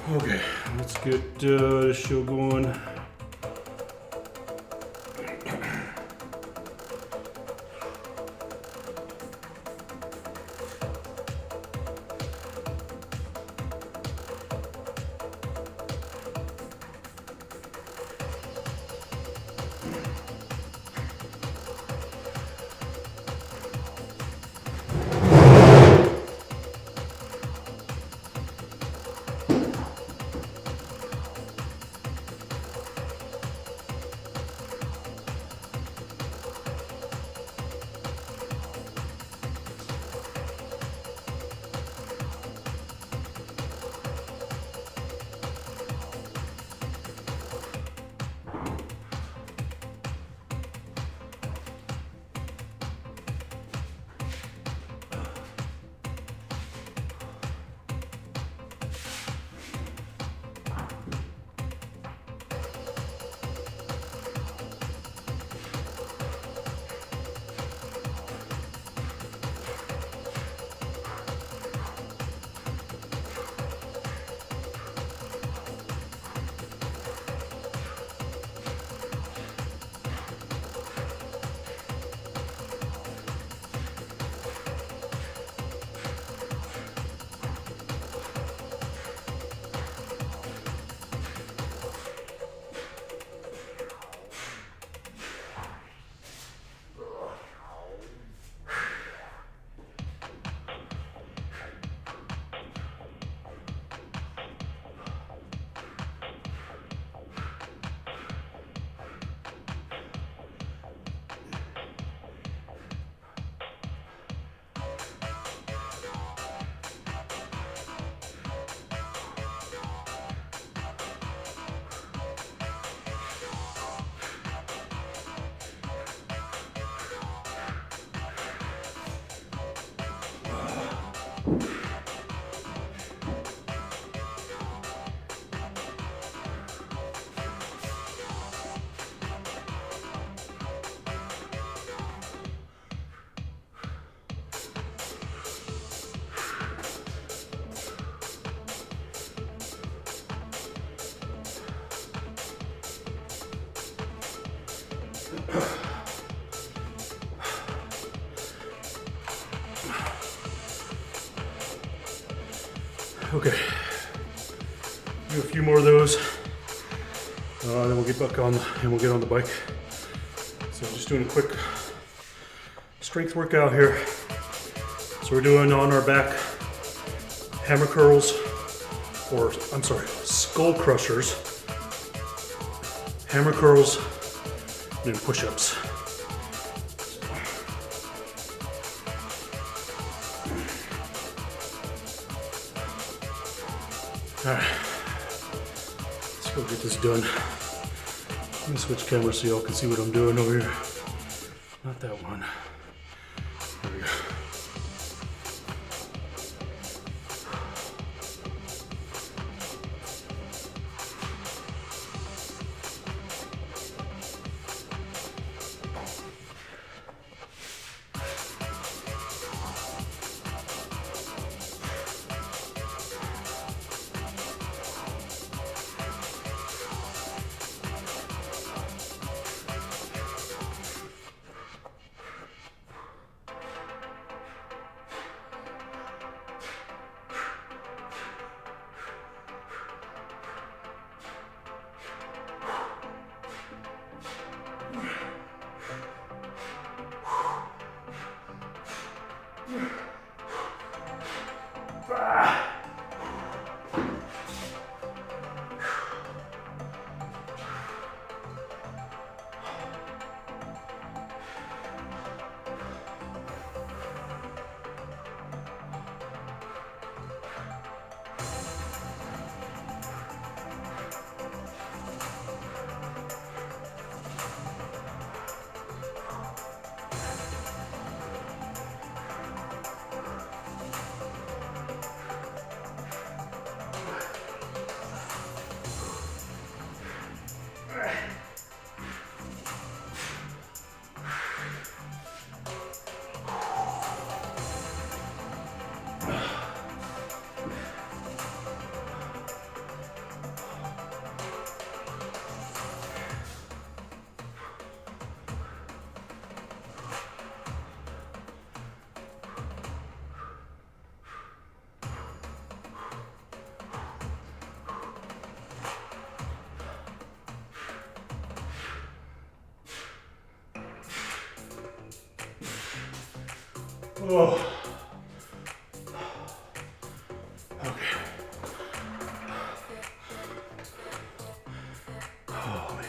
Okay, let's get the show going. Okay, do a few more of those, then we'll get back on and we'll get on the bike. So just doing a quick strength workout here. So we're doing on our back hammer curls, or I'm sorry, skull crushers, hammer curls, and then push-ups. All right, let's go get this done. Let me switch cameras so y'all can see what I'm doing over here. Not that one. There we go. Oh. Okay. Oh, man.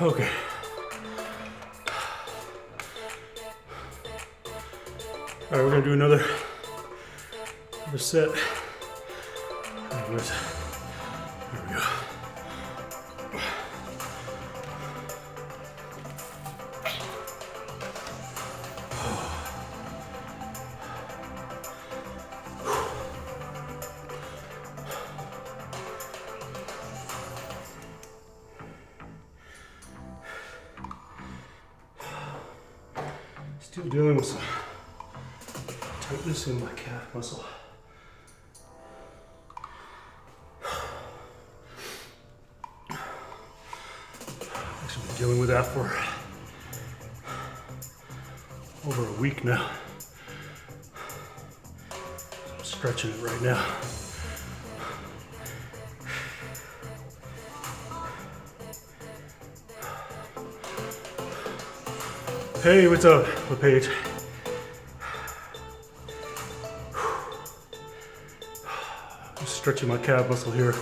Okay. All right, we're gonna do another set. Anyways, there we go. Still dealing with some tightness in my calf muscle. Actually been dealing with that for over a week now. I'm stretching it right now. Hey, what's up, LePage? Just stretching my calf muscle here.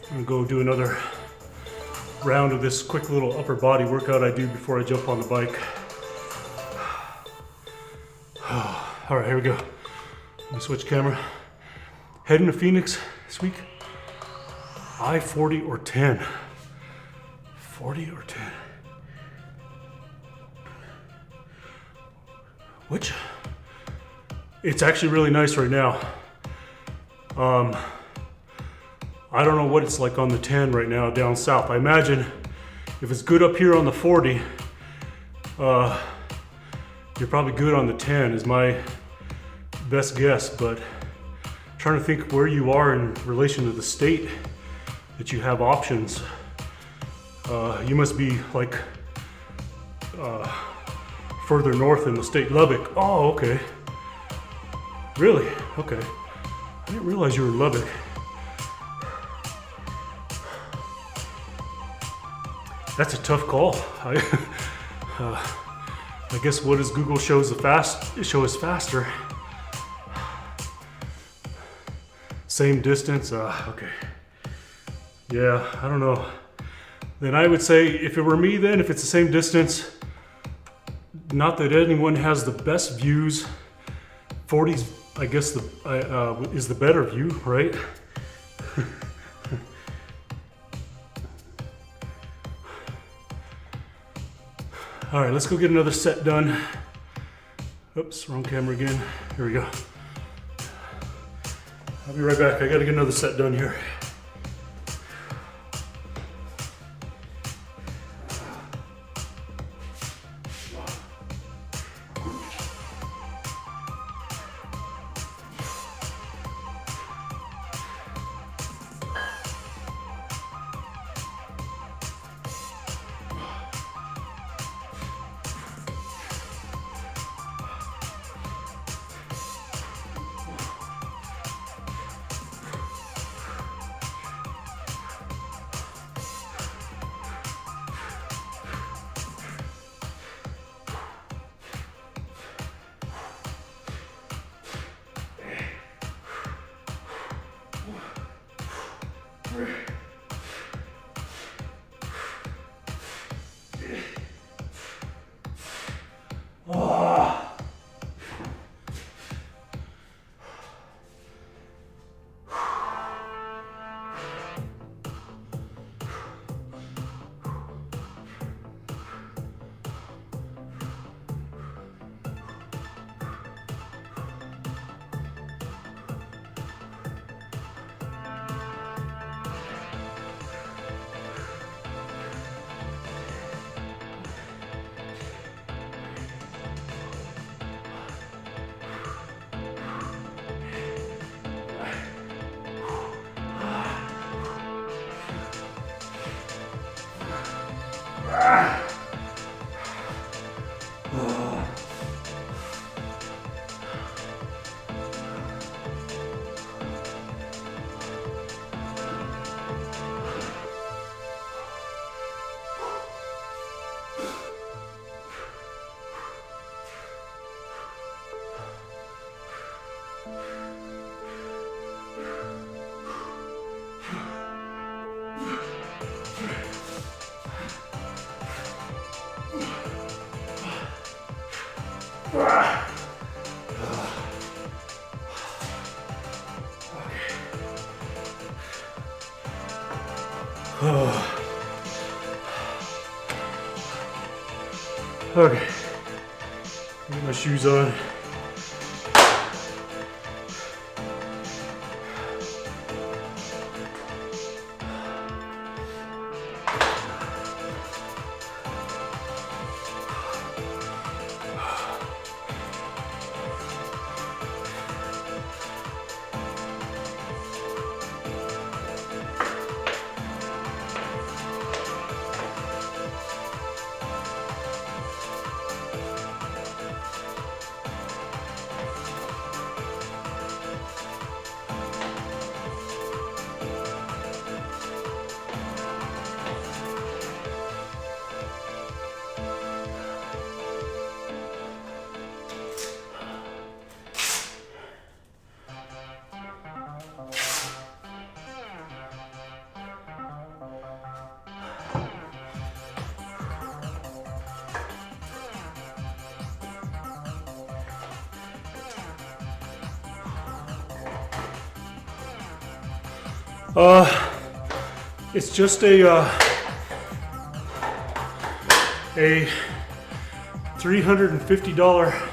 I'm gonna go do another round of this quick little upper body workout I do before I jump on the bike. All right, here we go. Let me switch camera. Heading to Phoenix this week. I-40 or 10. 40 or 10. Which? It's actually really nice right now. I don't know what it's like on the 10 right now down south. I imagine if it's good up here on the 40, you're probably good on the 10 is my best guess, but I'm trying to think where you are in relation to the state that you have options. You must be like further north in the state, Lubbock. Oh, okay. Really? Okay. I didn't realize you were in Lubbock. That's a tough call. I guess what does Google show us faster? Same distance. Okay. Yeah, I don't know. Then I would say if it were me, then if it's the same distance. Not that anyone has the best views. 40's, I guess, is the better view, right? All right, let's go get another set done. Oops, wrong camera again. Here we go. I'll be right back. I gotta get another set done here. Okay, get my shoes on. It's just a $350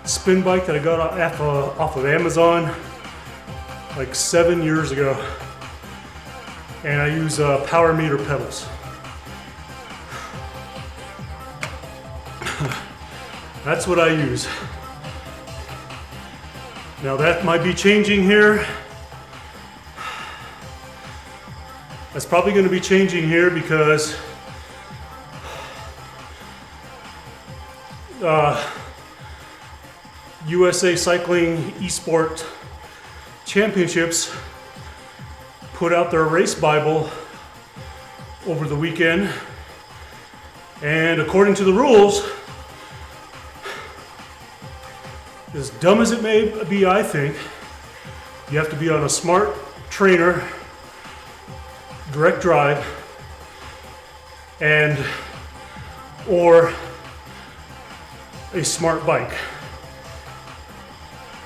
spin bike that I got off of Amazon like 7 years ago, and I use power meter pedals. That's what I use. Now that might be changing here. That's probably going to be changing here because USA Cycling ESports Championships put out their race Bible over the weekend, and according to the rules, as dumb as it may be, I think, you have to be on a smart trainer, direct drive, and or a smart bike.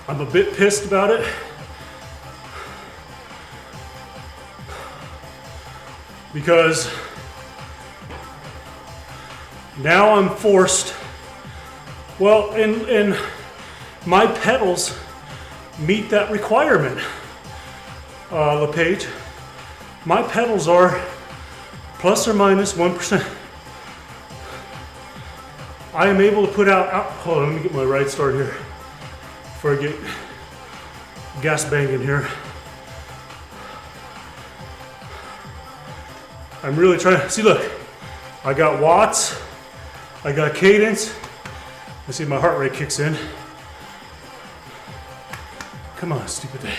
I'm a bit pissed about it because now I'm forced, well, and my pedals meet that requirement, LePage. My pedals are plus or minus 1%. I am able to put out, hold on, let me get my ride start here before I get gas banging here. I'm really trying, see look, I got watts, I got cadence. Let's see if my heart rate kicks in. Come on, stupid thing.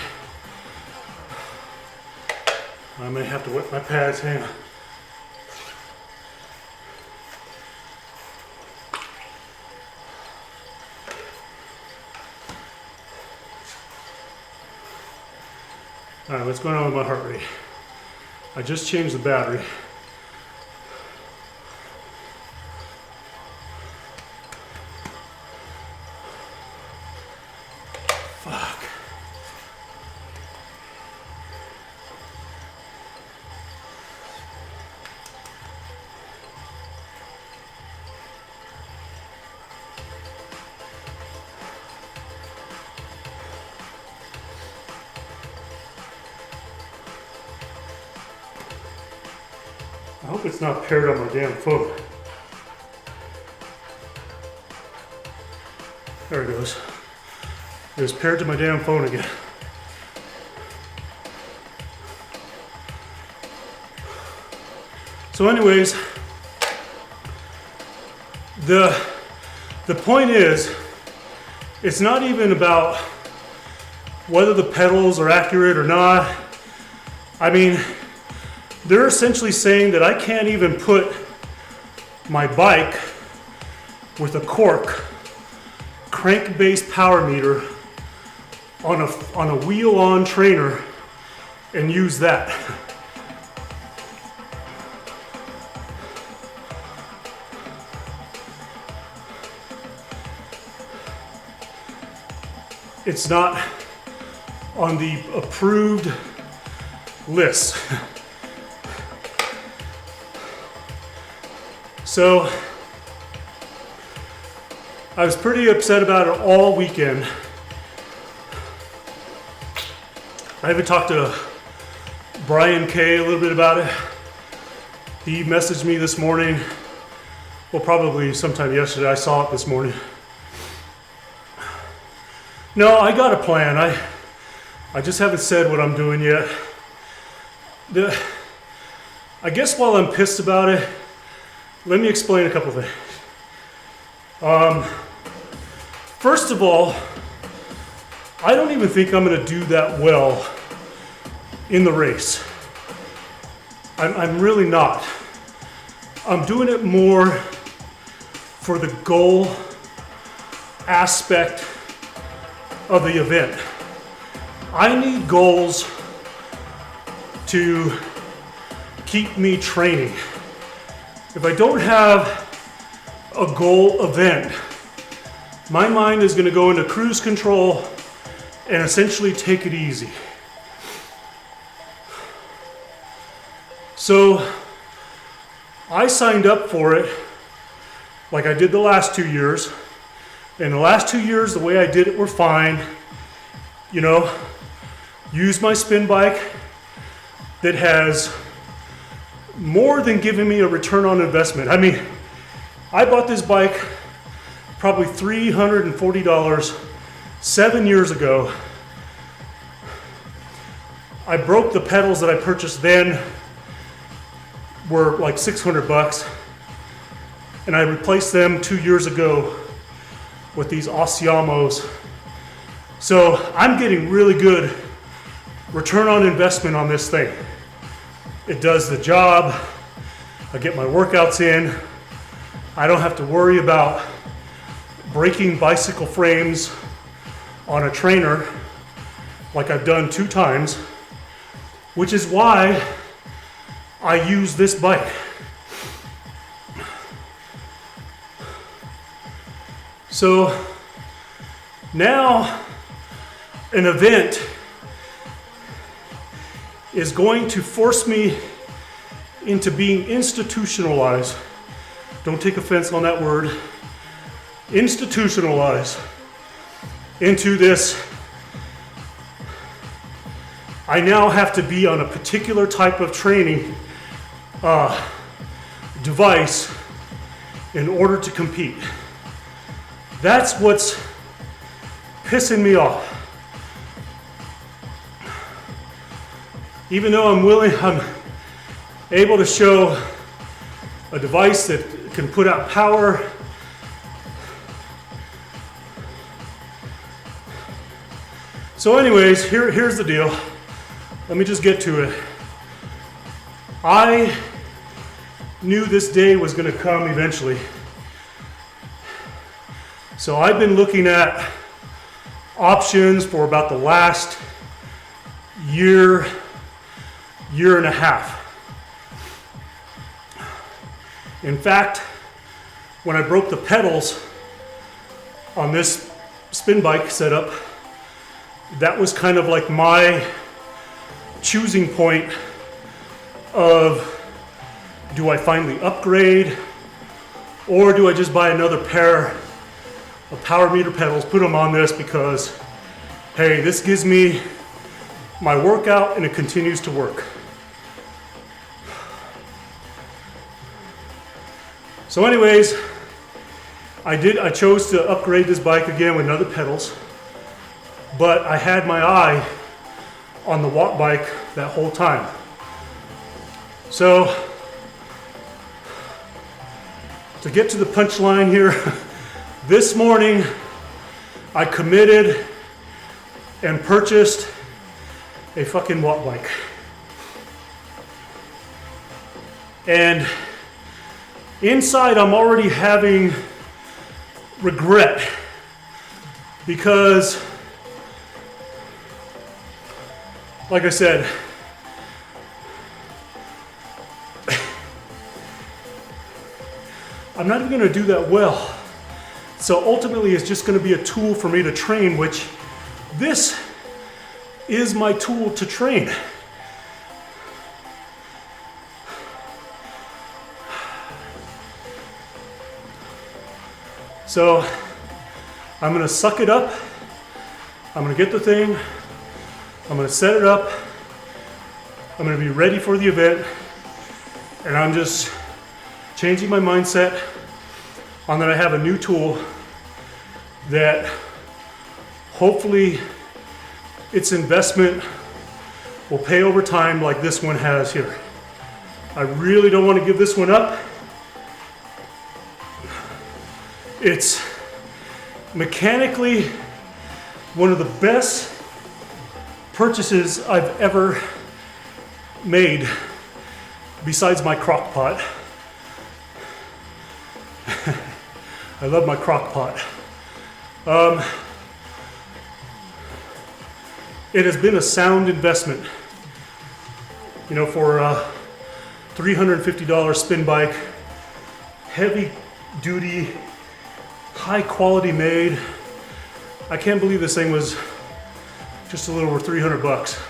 I may have to wet my pads, hang on. All right, what's going on with my heart rate? I just changed the battery. Fuck. I hope it's not paired on my damn phone. There it goes. It was paired to my damn phone again. So anyways, the point is, it's not even about whether the pedals are accurate or not. I mean, they're essentially saying that I can't even put my bike with a cork crank-based power meter on a wheel-on trainer and use that. it's not on the approved list. So I was pretty upset about it all weekend. I even talked to Brian K a little bit about it. He messaged me this morning, well, probably sometime yesterday. I saw it this morning. No, I got a plan. I just haven't said what I'm doing yet. I guess while I'm pissed about it, let me explain a couple things. First of all, I don't even think I'm going to do that well in the race. I'm really not. I'm doing it more for the goal aspect of the event. I need goals to keep me training. If I don't have a goal event, my mind is going to go into cruise control and essentially take it easy. So I signed up for it like I did the last 2 years. In the last 2 years, the way I did it were fine. You know, use my spin bike that has more than given me a return on investment. I mean, I bought this bike probably $340 7 years ago. I broke the pedals that I purchased then, were like $600, and I replaced them 2 years ago with these Osiamos. So I'm getting really good return on investment on this thing. It does the job. I get my workouts in. I don't have to worry about breaking bicycle frames on a trainer like I've done 2 times, which is why I use this bike. So now an event is going to force me into being institutionalized. Don't take offense on that word. Institutionalized into this. I now have to be on a particular type of training device in order to compete. That's what's pissing me off. Even though I'm able to show a device that can put out power, so anyways, here's the deal. Let me just get to it. I knew this day was going to come eventually. So I've been looking at options for about the last year and a half. In fact, when I broke the pedals on this spin bike setup, that was kind of like my choosing point of, do I finally upgrade, or do I just buy another pair of power meter pedals, put them on this because, hey, this gives me my workout and it continues to work. So anyways, I chose to upgrade this bike again with other pedals, but I had my eye on the watt bike that whole time. So to get to the punchline here, this morning I committed and purchased a fucking watt bike. And inside I'm already having regret because, like I said, I'm not even going to do that well. So ultimately it's just going to be a tool for me to train, which this is my tool to train. So I'm gonna suck it up. I'm gonna get the thing. I'm gonna set it up. I'm gonna be ready for the event. And I'm just changing my mindset on that I have a new tool that hopefully its investment will pay over time like this one has here. I really don't want to give this one up. It's mechanically one of the best purchases I've ever made besides my crock pot. I love my crock pot. It has been a sound investment. You know, for a $350 spin bike, heavy duty, high quality made. I can't believe this thing was just a little over 300 bucks.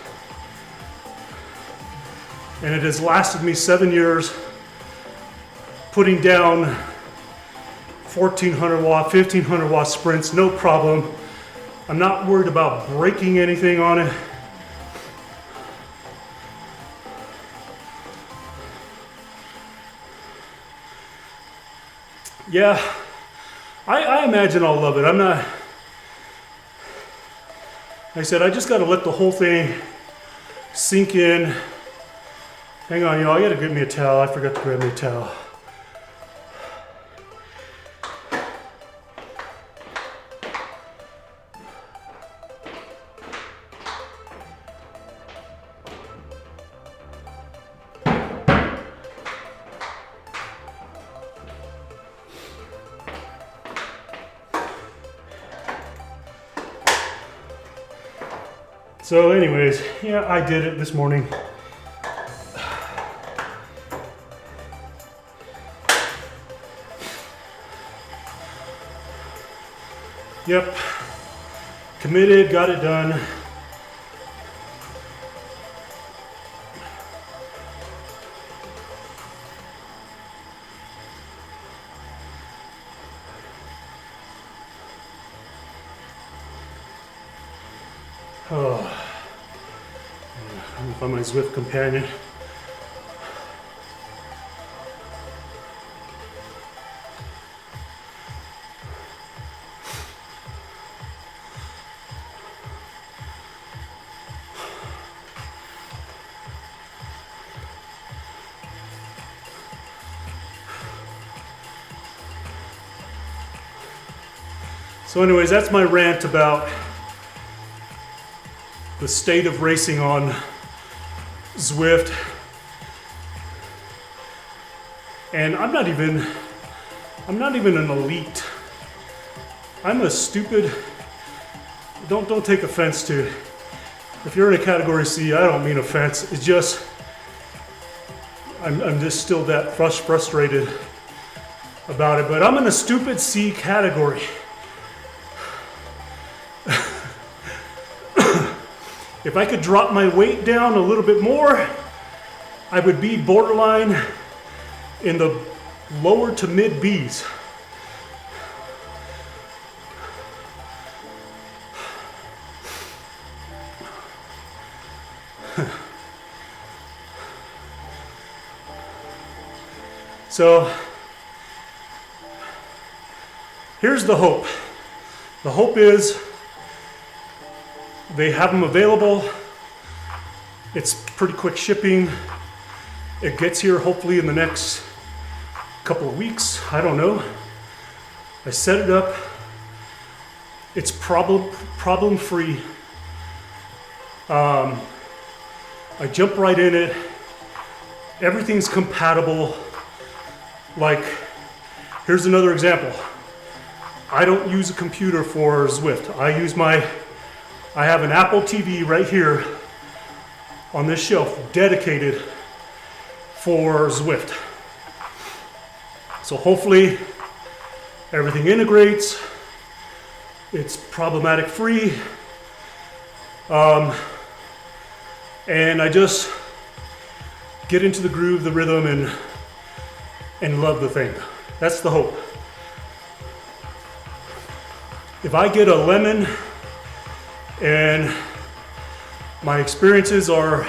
And it has lasted me 7 years, putting down 1400 watt, 1500 watt sprints, no problem. I'm not worried about breaking anything on it. Yeah, I imagine I'll love it. I'm not, like I said, I just gotta let the whole thing sink in. Hang on, y'all, I gotta get me a towel. I forgot to grab me a towel. So anyways, yeah, I did it this morning. Yep, committed, got it done. Oh, I'm gonna find my Zwift companion. So anyways, that's my rant about the state of racing on Zwift. And I'm not even an elite. I'm a stupid, don't take offense to, if you're in a category C, I don't mean offense. It's just, I'm just still that frustrated about it, but I'm in a stupid C category. If I could drop my weight down a little bit more, I would be borderline in the lower to mid Bs. So here's the hope. The hope is they have them available. It's pretty quick shipping. It gets here hopefully in the next couple of weeks. I don't know. I set it up. It's problem free. I jump right in it. Everything's compatible. Like, here's another example. I don't use a computer for Zwift. I have an Apple TV right here on this shelf dedicated for Zwift. So hopefully everything integrates. It's problematic free. And I just get into the groove, the rhythm, and love the thing. That's the hope. If I get a lemon and my experiences are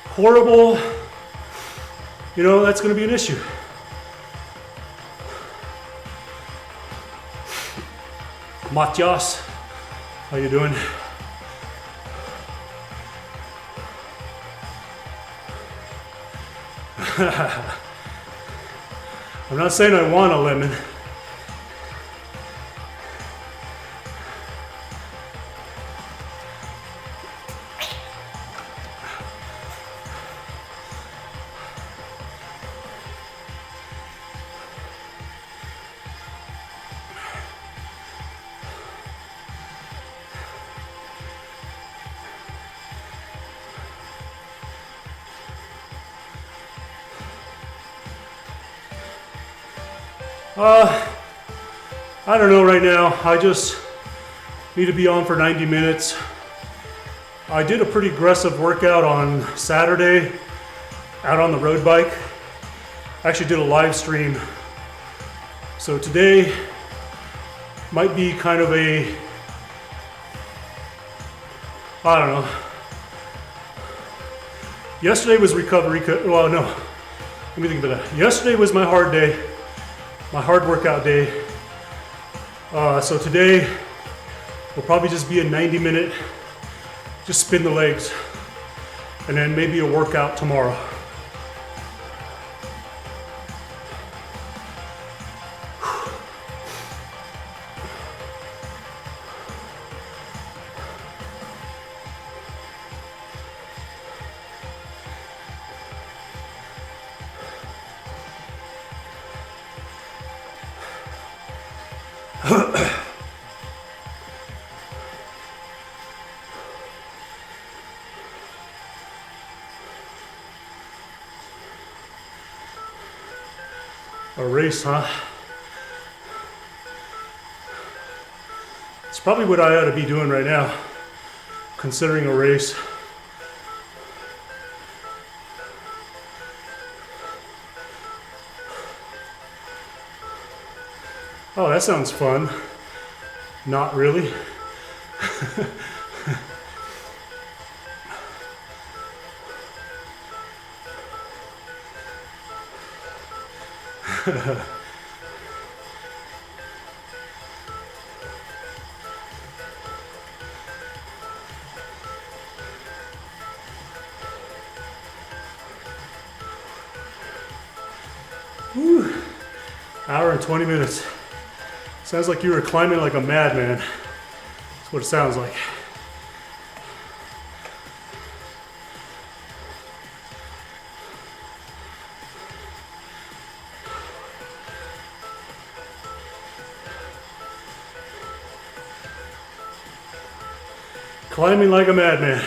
horrible, you know, that's going to be an issue. Matias, how you doing? I'm not saying I want a lemon. I don't know right now. I just need to be on for 90 minutes. I did a pretty aggressive workout on Saturday out on the road bike. I actually did a live stream. So today might be kind of a, I don't know. Yesterday was recovery, well no, let me think about that. Yesterday was my hard day, my hard workout day. So today will probably just be a 90-minute, just spin the legs, and then maybe a workout tomorrow. A race, huh? It's probably what I ought to be doing right now, considering a race. Oh, that sounds fun. Not really. Whew. Hour and 20 minutes. Sounds like you were climbing like a madman. That's what it sounds like. Climbing like a madman.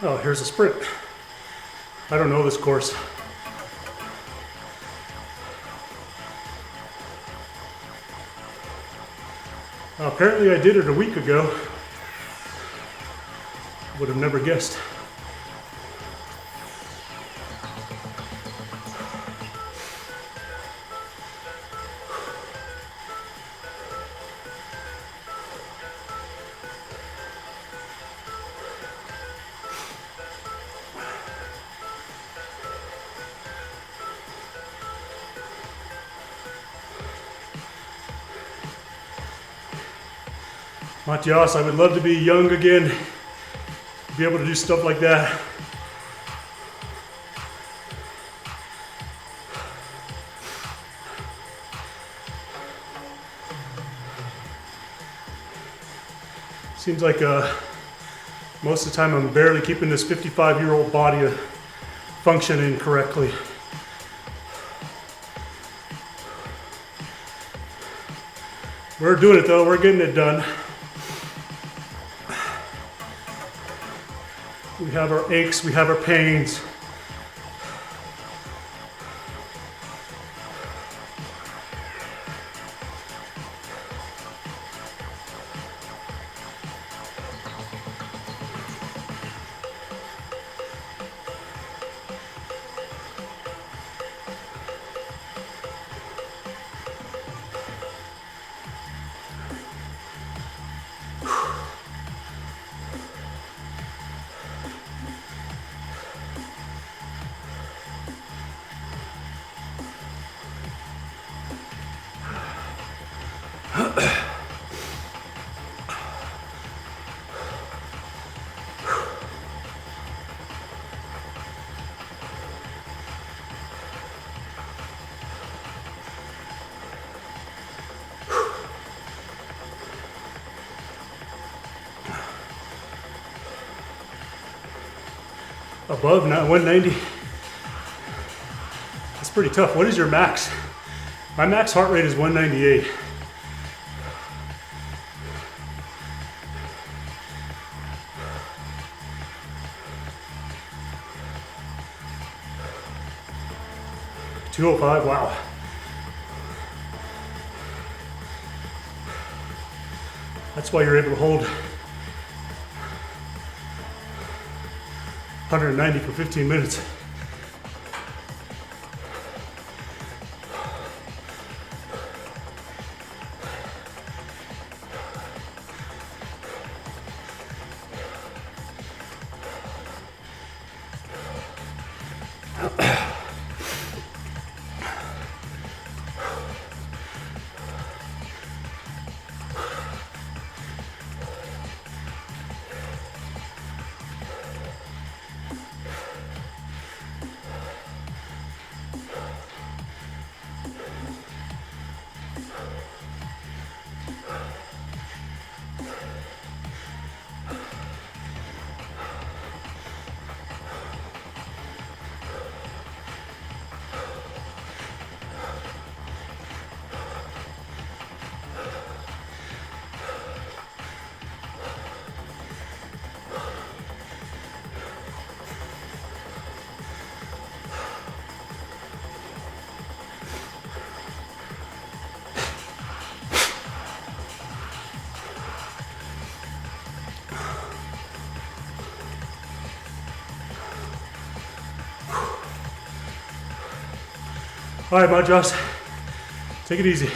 Oh, here's a sprint. I don't know this course. Apparently I did it a week ago. Would have never guessed. Matias, I would love to be young again, be able to do stuff like that. Seems like most of the time I'm barely keeping this 55-year-old body functioning correctly. We're doing it though, we're getting it done. We have our aches, we have our pains. Above 190. That's pretty tough. What is your max? My max heart rate is 198. $205, wow. That's why you're able to hold 190 for 15 minutes. All right, Mud Joss, take it easy.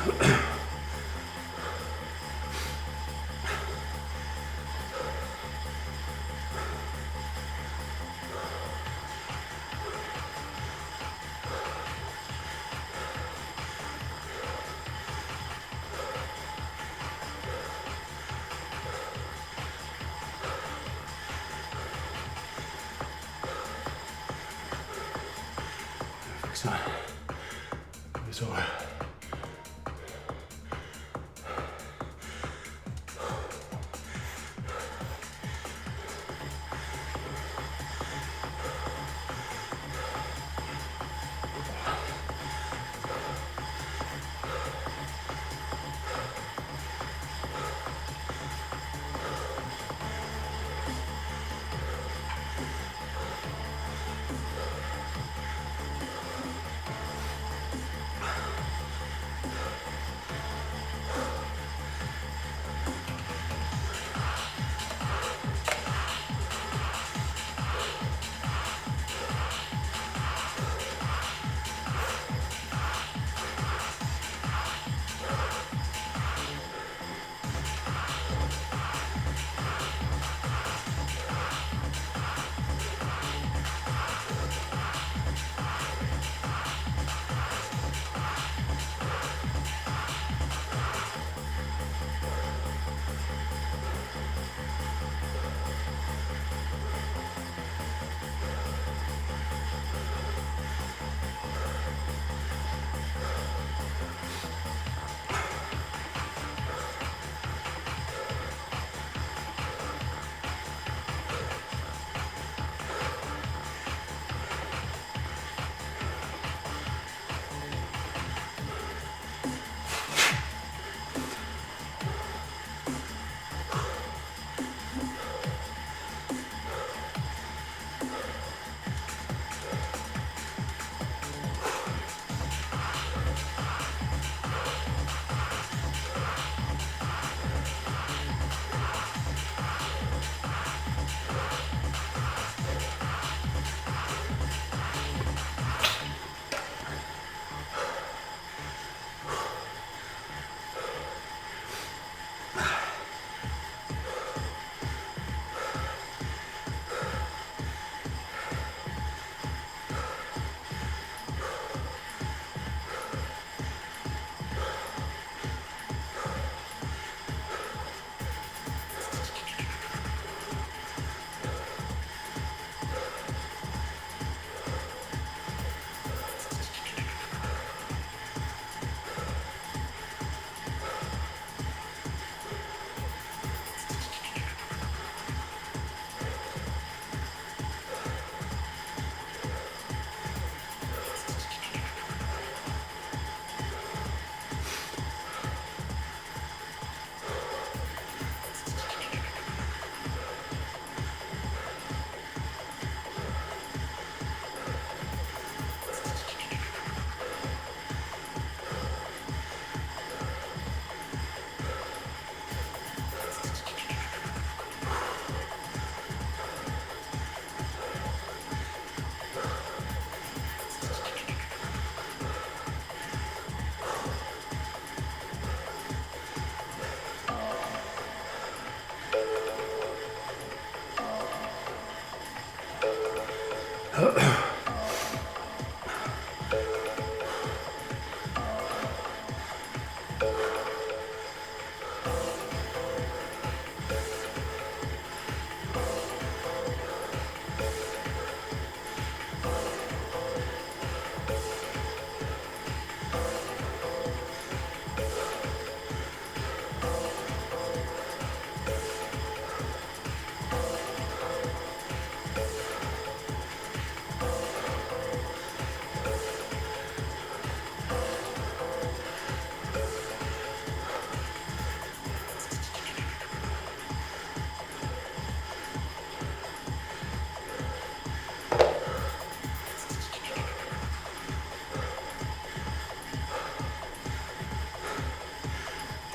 It's not. So.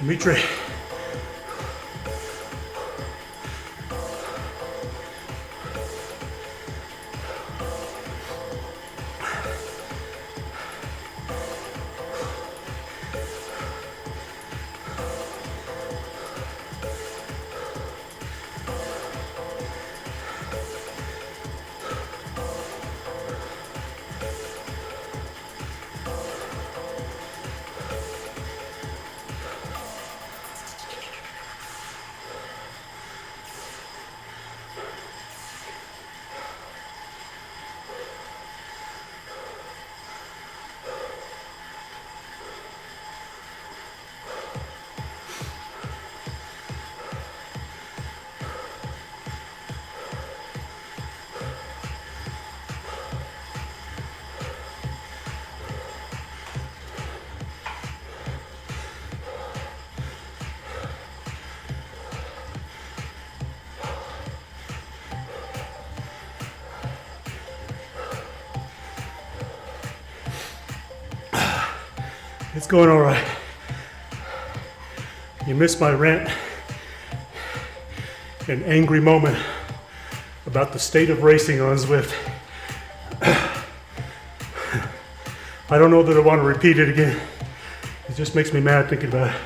Dimitri. It's going all right. You missed my rant, an angry moment about the state of racing on Zwift. I don't know that I want to repeat it again. It just makes me mad thinking about it.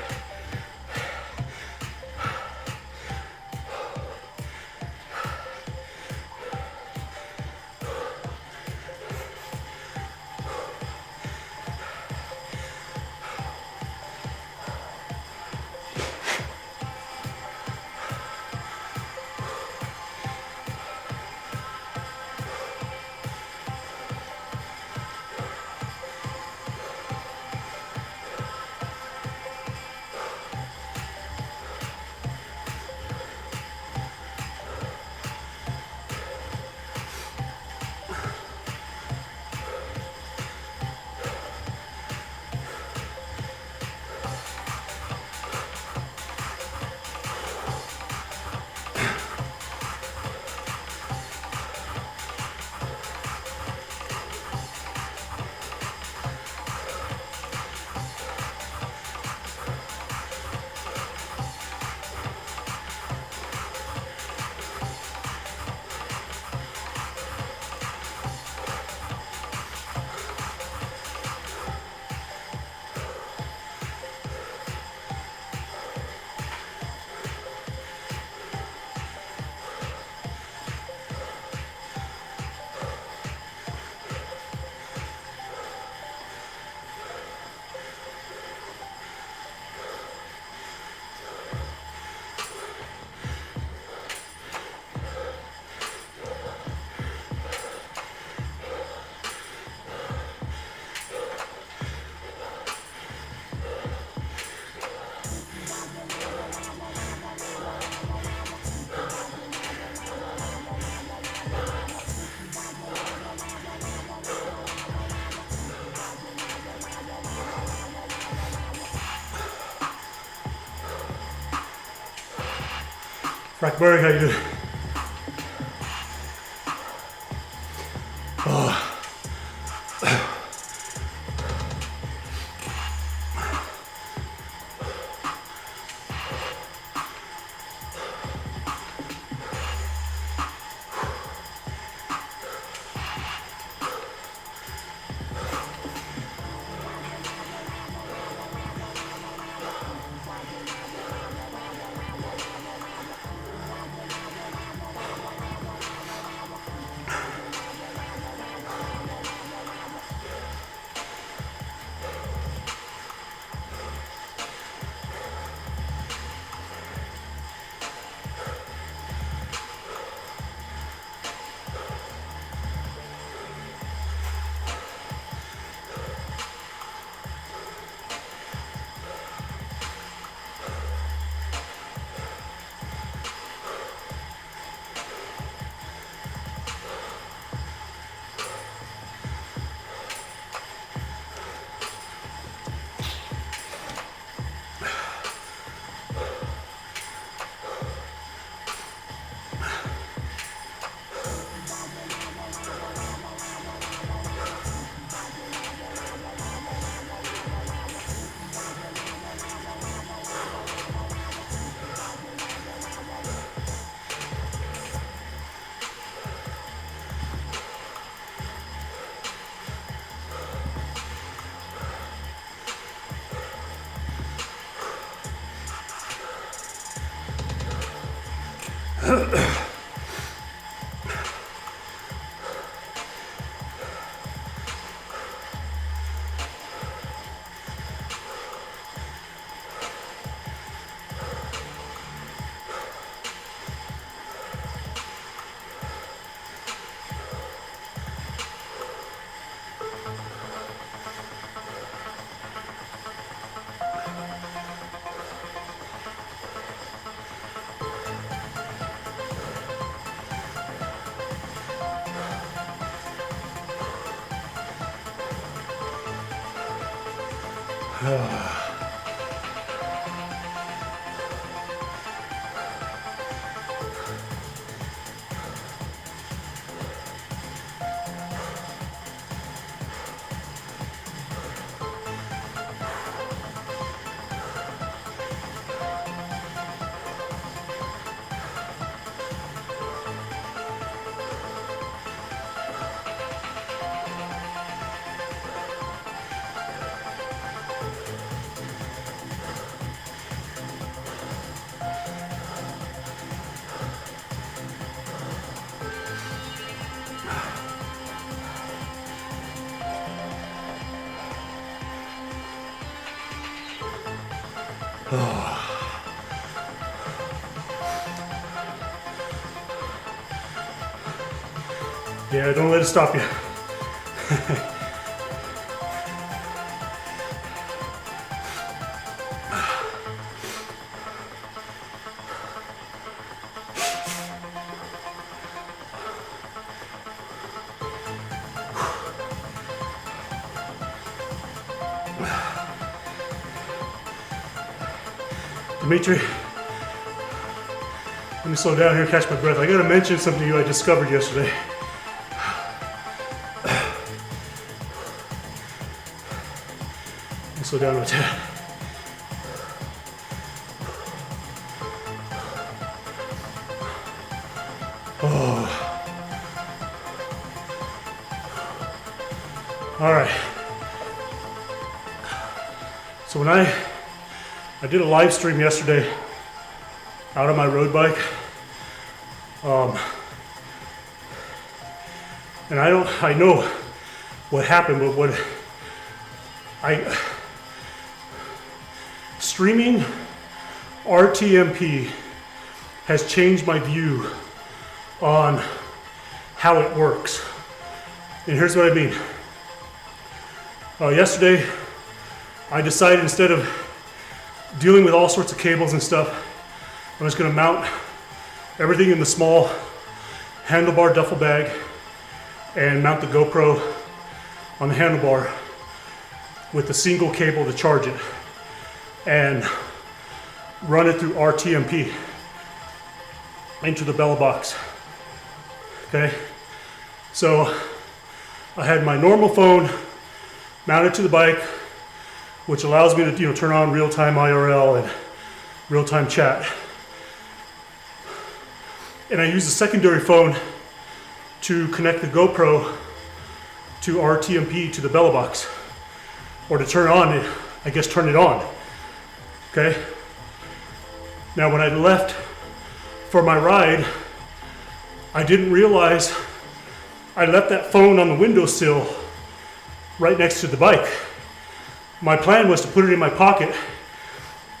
Frank Murray, how you doing? Yeah, don't let it stop you. Dimitri, let me slow down here, catch my breath. I gotta mention something to you I discovered yesterday. Let me slow down a tad. Oh. All right. So when I did a live stream yesterday out on my road bike. And I know what happened, but streaming RTMP has changed my view on how it works. And here's what I mean. Yesterday, I decided instead of dealing with all sorts of cables and stuff, I'm just gonna mount everything in the small handlebar duffel bag and mount the GoPro on the handlebar with a single cable to charge it and run it through RTMP into the Bella box. Okay, so I had my normal phone mounted to the bike, which allows me to turn on real-time IRL and real-time chat. And I use a secondary phone to connect the GoPro to RTMP to the Bella box, or to turn it on, okay? Now when I left for my ride, I didn't realize I left that phone on the windowsill right next to the bike. My plan was to put it in my pocket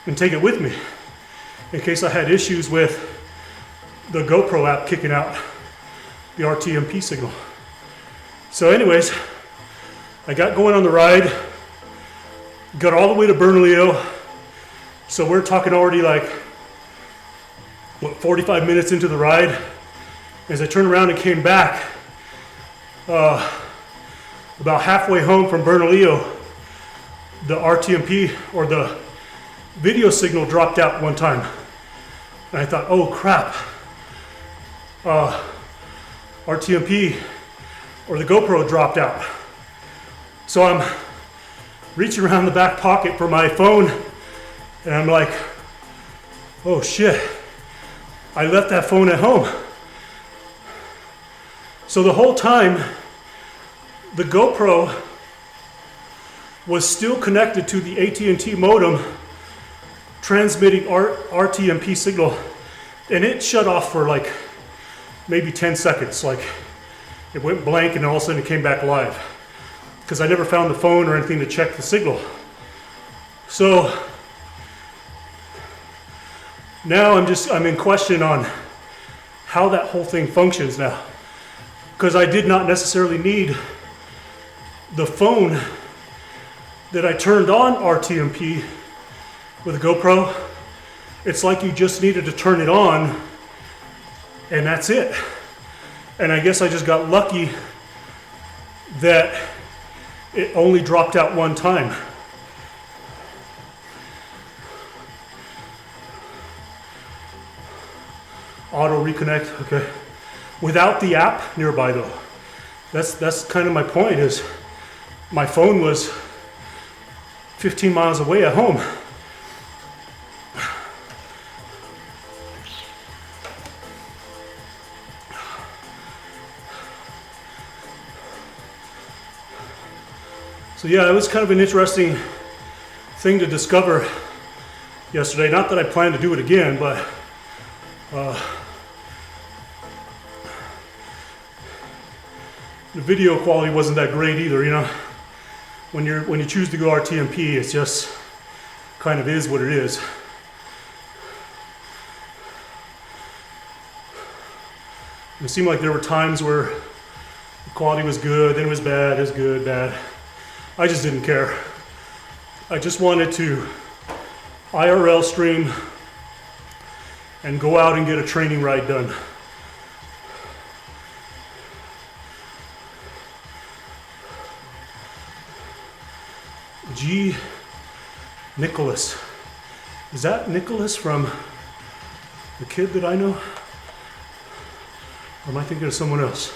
and take it with me in case I had issues with the GoPro app kicking out the RTMP signal. So anyways, I got going on the ride, got all the way to Bernalillo. So we're talking already like, 45 minutes into the ride. As I turned around and came back, about halfway home from Bernalillo, the RTMP or the video signal dropped out one time. And I thought, oh crap, RTMP or the GoPro dropped out. So I'm reaching around the back pocket for my phone and I'm like, oh shit, I left that phone at home. So the whole time, the GoPro was still connected to the AT&T modem transmitting RTMP signal, and it shut off for like maybe 10 seconds. Like it went blank and all of a sudden it came back live because I never found the phone or anything to check the signal. So now I'm in question on how that whole thing functions now, because I did not necessarily need the phone that I turned on RTMP with a GoPro. It's like you just needed to turn it on and that's it. And I guess I just got lucky that it only dropped out one time. Auto reconnect, okay. Without the app nearby though. That's kind of my point, is my phone was 15 miles away at home. So yeah, it was kind of an interesting thing to discover yesterday. Not that I plan to do it again, but the video quality wasn't that great either, you know. When you choose to go RTMP, it's just kind of is what it is. It seemed like there were times where the quality was good, then it was bad, it was good, bad. I just didn't care. I just wanted to IRL stream and go out and get a training ride done. G. Nicholas. Is that Nicholas from the kid that I know? Or am I thinking of someone else?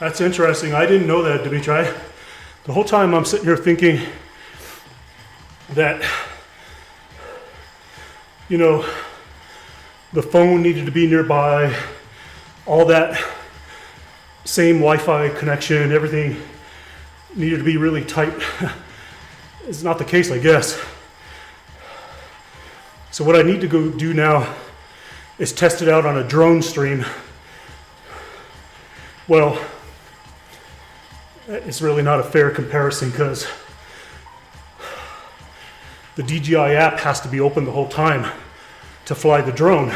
That's interesting. I didn't know that, Dimitri. The whole time I'm sitting here thinking that, you know, the phone needed to be nearby, all that same Wi-Fi connection, everything needed to be really tight. It's not the case, I guess. So what I need to go do now is test it out on a drone stream. Well, it's really not a fair comparison because the DJI app has to be open the whole time to fly the drone.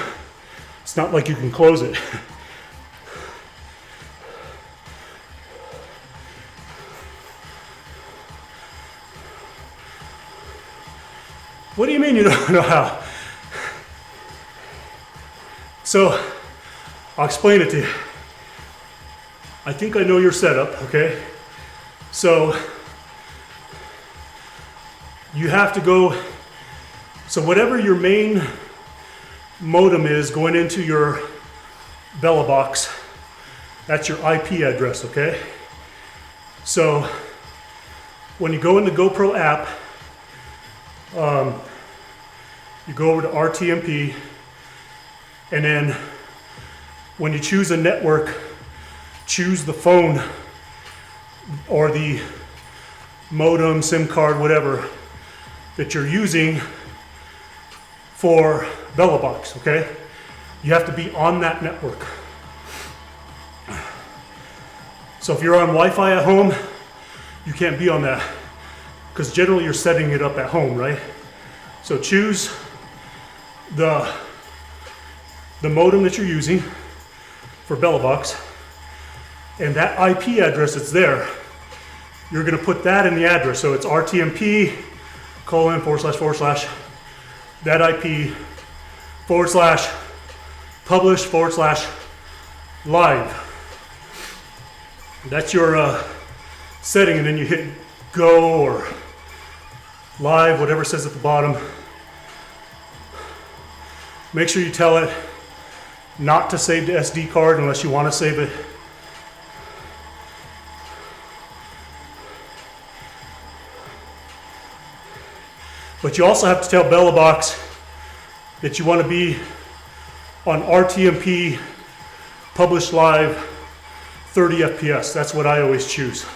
It's not like you can close it. What do you mean you don't know how? So, I'll explain it to you. I think I know your setup, okay? So, you have to go, so whatever your main modem is going into your Bella box, that's your IP address, okay? So, when you go in the GoPro app, you go over to RTMP, and then when you choose a network, choose the phone or the modem, SIM card, whatever that you're using for Bella Box, okay? You have to be on that network. So if you're on Wi-Fi at home, you can't be on that because generally you're setting it up at home, right? So choose the modem that you're using for Bella Box, and that IP address that's there, you're gonna put that in the address. So it's RTMP : / that IP / publish / live. That's your setting, and then you hit go or live, whatever it says at the bottom. Make sure you tell it not to save the SD card unless you want to save it. But you also have to tell Bella Box that you want to be on RTMP publish live 30 FPS. That's what I always choose.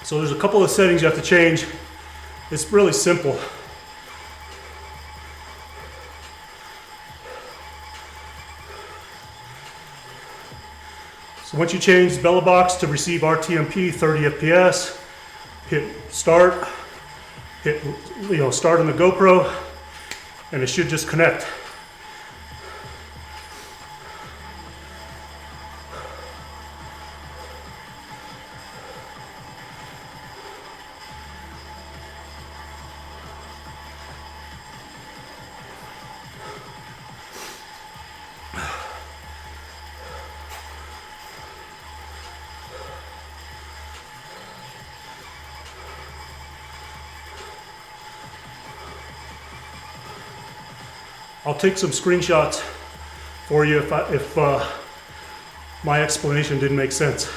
So there's a couple of settings you have to change. It's really simple. So once you change Bella Box to receive RTMP 30 FPS, hit start, hit start on the GoPro, and it should just connect. I'll take some screenshots for you if my explanation didn't make sense.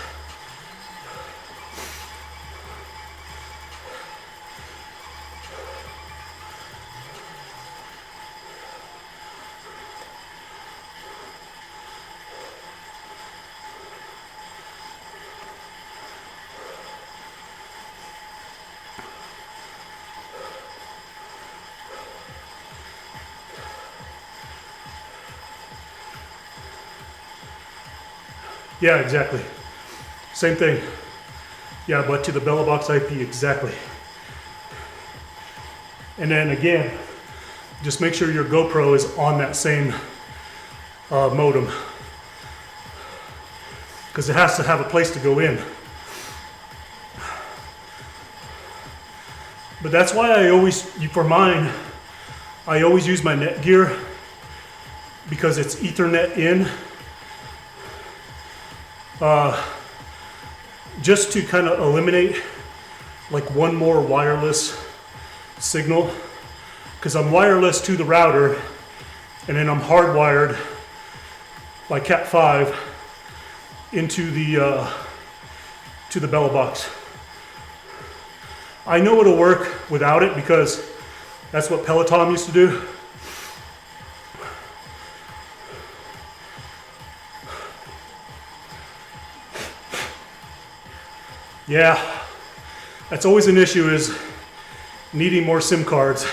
Yeah, exactly. Same thing. Yeah, but to the bellow box IP, exactly. And then again, just make sure your GoPro is on that same modem, because it has to have a place to go in. But that's why I always, for mine, I always use my Netgear, because it's Ethernet in. Just to kind of eliminate like one more wireless signal, because I'm wireless to the router and then I'm hardwired by Cat5 into the bellow box. I know it'll work without it because that's what Peloton used to do. Yeah, that's always an issue, is needing more SIM cards.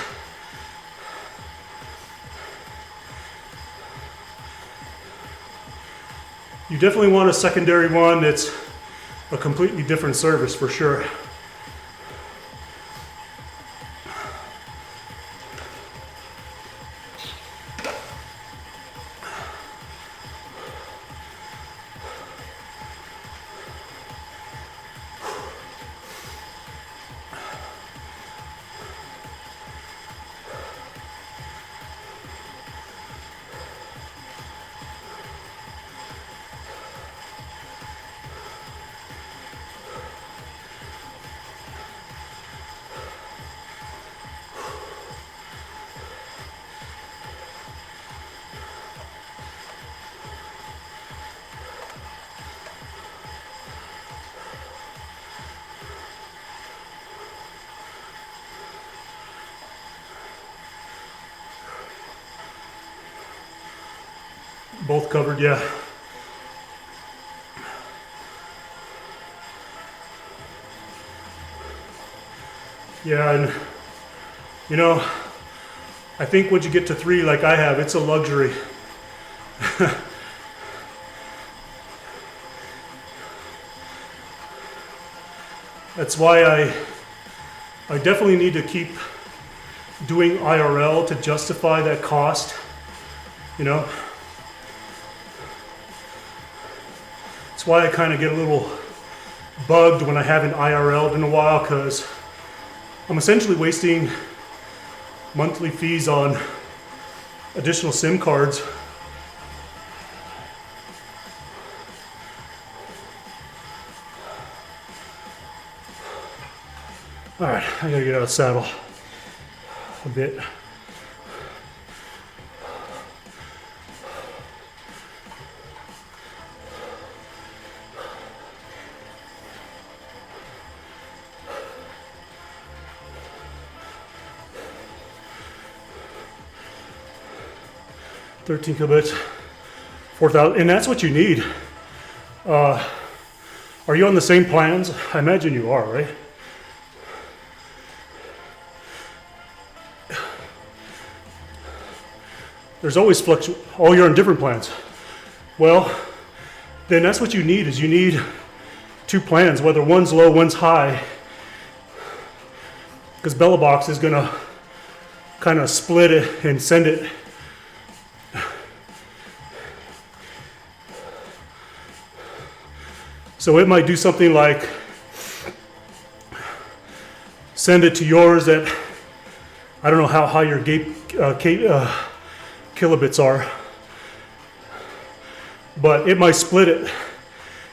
You definitely want a secondary one that's a completely different service for sure. Both covered, yeah. Yeah, and you know, I think once you get to 3 like I have, it's a luxury. That's why I definitely need to keep doing IRL to justify that cost, you know. That's why I kind of get a little bugged when I haven't IRL'd in a while, because I'm essentially wasting monthly fees on additional SIM cards. All right, I gotta get out of the saddle a bit. $13 kilobits, 4,000, and that's what you need. Are you on the same plans? I imagine you are, right? There's always oh, you're on different plans. Well, then that's what you need, is you need 2 plans, whether one's low, one's high, because bellow box is gonna kind of split it and send it. So it might do something like send it to yours at, I don't know how high your kilobits are, but it might split it.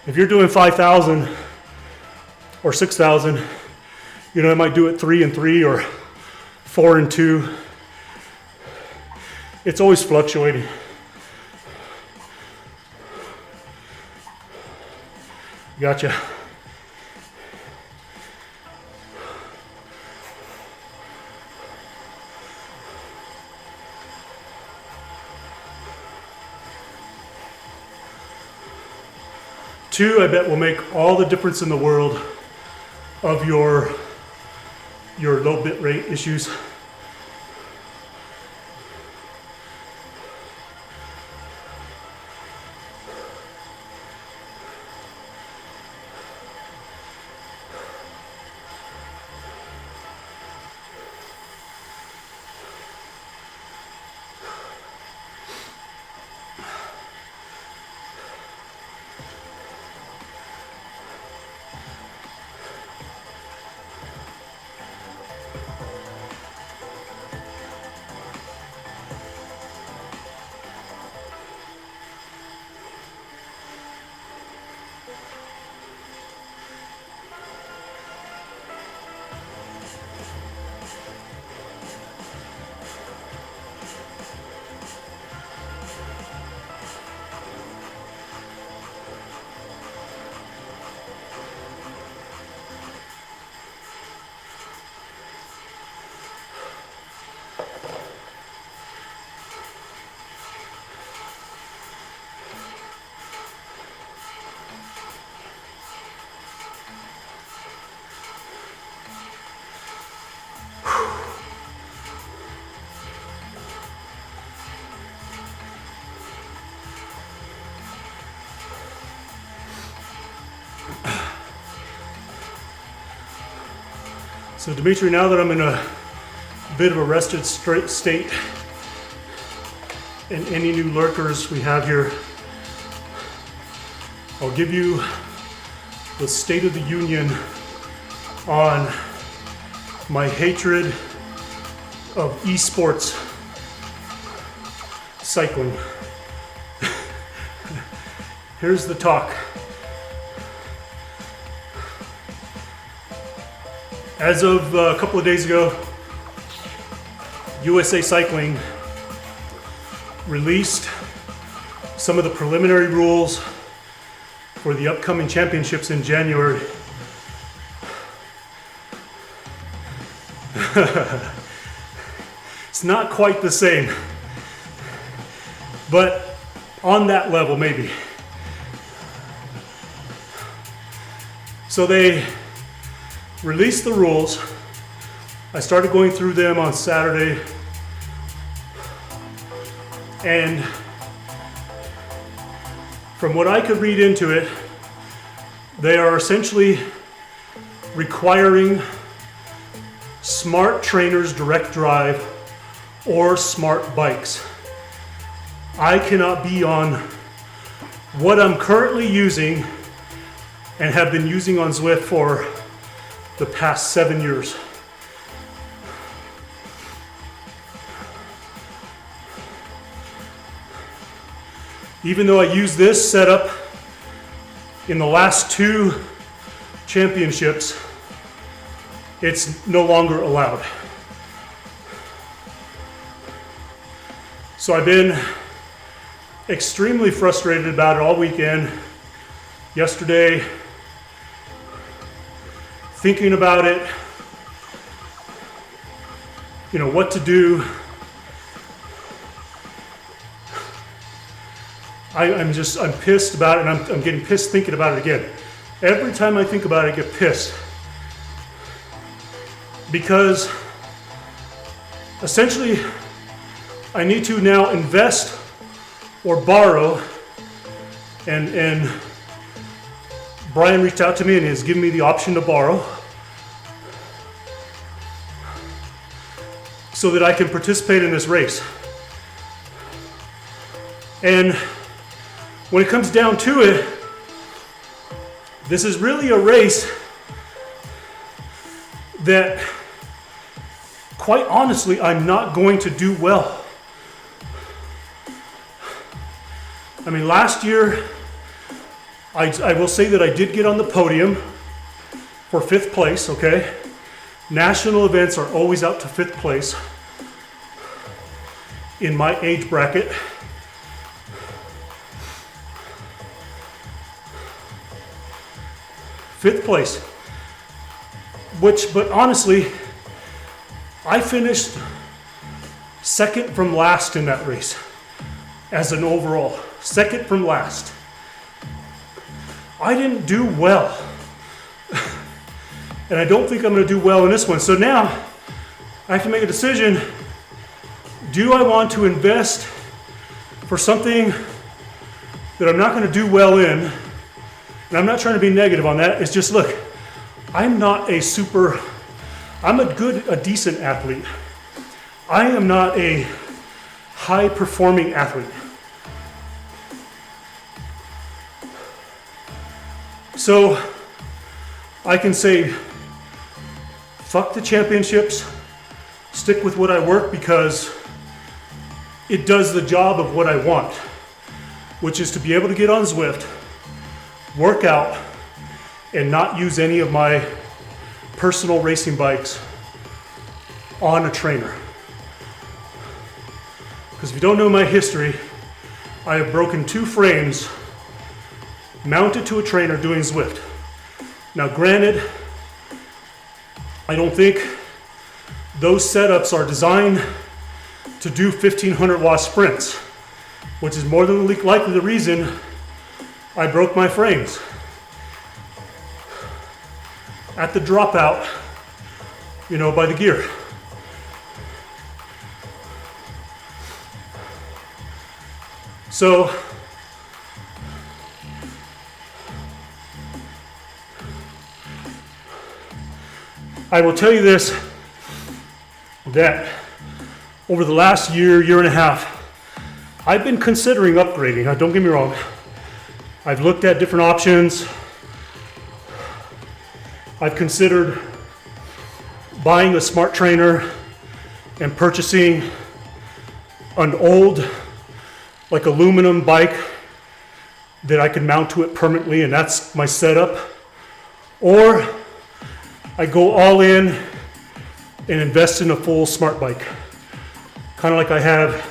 If you're doing 5,000 or 6,000, you know, it might do it 3 and 3 or 4 and 2. It's always fluctuating. Gotcha. Two, I bet, will make all the difference in the world of your low bit rate issues. So Dimitri, now that I'm in a bit of a rested state, and any new lurkers we have here, I'll give you the State of the Union on my hatred of esports cycling. Here's the talk. As of a couple of days ago, USA Cycling released some of the preliminary rules for the upcoming championships in January. It's not quite the same, but on that level maybe. So they released the rules. I started going through them on Saturday, and from what I could read into it, they are essentially requiring smart trainers direct drive or smart bikes. I cannot be on what I'm currently using and have been using on Zwift for the past 7 years. Even though I use this setup in the last 2 championships, it's no longer allowed. So I've been extremely frustrated about it all weekend. Yesterday, thinking about it, you know, what to do. I'm pissed about it, and I'm getting pissed thinking about it again. Every time I think about it, I get pissed. Because essentially, I need to now invest or borrow, and Brian reached out to me and has given me the option to borrow so that I can participate in this race. And when it comes down to it, this is really a race that, quite honestly, I'm not going to do well. I mean, last year, I will say that I did get on the podium for 5th place, okay? National events are always out to 5th place in my age bracket. Fifth place, but honestly, I finished 2nd from last in that race as an overall, 2nd from last. I didn't do well, and I don't think I'm going to do well in this one. So now I have to make a decision. Do I want to invest for something that I'm not going to do well in? And I'm not trying to be negative on that. It's just, look, I'm not a I'm a decent athlete. I am not a high performing athlete. So I can say, fuck the championships, stick with what I work because it does the job of what I want, which is to be able to get on Zwift, work out, and not use any of my personal racing bikes on a trainer. Because if you don't know my history, I have broken 2 frames mounted to a trainer doing Zwift. Now granted, I don't think those setups are designed to do 1500 watt sprints, which is more than likely the reason I broke my frames. At the dropout, you know, by the gear. So I will tell you this, that over the last year and a half, I've been considering upgrading. Now, don't get me wrong. I've looked at different options. I've considered buying a smart trainer and purchasing an old, like aluminum bike that I can mount to it permanently, and that's my setup. Or I go all in and invest in a full smart bike. Kind of like I have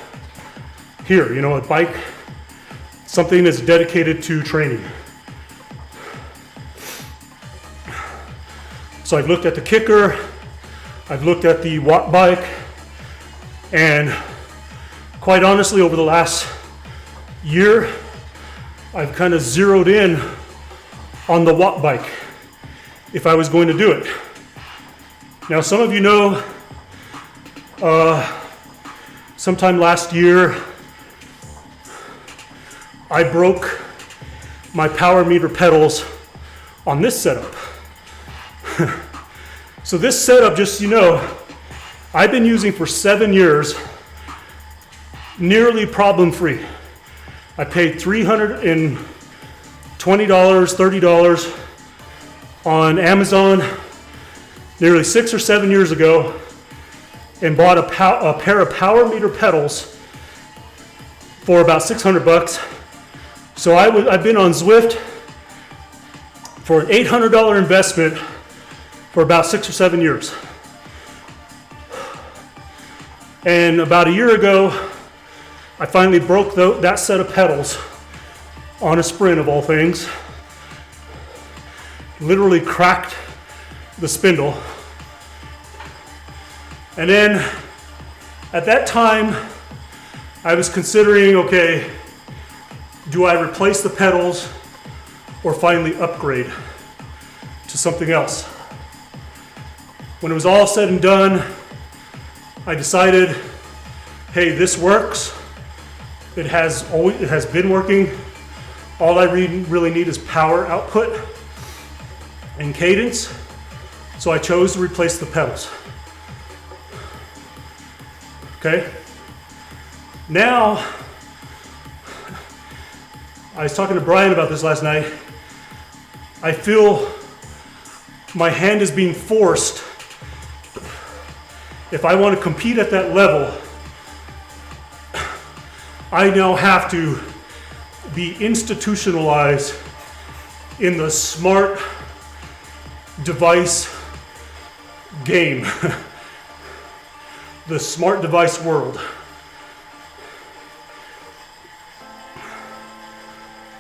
here, you know, a bike, something that's dedicated to training. So I've looked at the Kicker, I've looked at the Watt bike, and quite honestly, over the last year, I've kind of zeroed in on the Watt bike if I was going to do it. Now, some of you know, sometime last year, I broke my power meter pedals on this setup. So this setup, just so you know, I've been using for 7 years, nearly problem-free. I paid $320, $30 on Amazon nearly 6 or 7 years ago and bought a pair of power meter pedals for about 600 bucks. So I've been on Zwift for an $800 investment for about 6 or 7 years. And about a year ago, I finally broke that set of pedals on a sprint of all things. Literally cracked the spindle. And then at that time, I was considering, okay, do I replace the pedals or finally upgrade to something else? When it was all said and done, I decided, hey, this works. It has been working. All I really need is power output and cadence. So I chose to replace the pedals. Okay? Now, I was talking to Brian about this last night. I feel my hand is being forced. If I want to compete at that level, I now have to be institutionalized in the smart device game, the smart device world.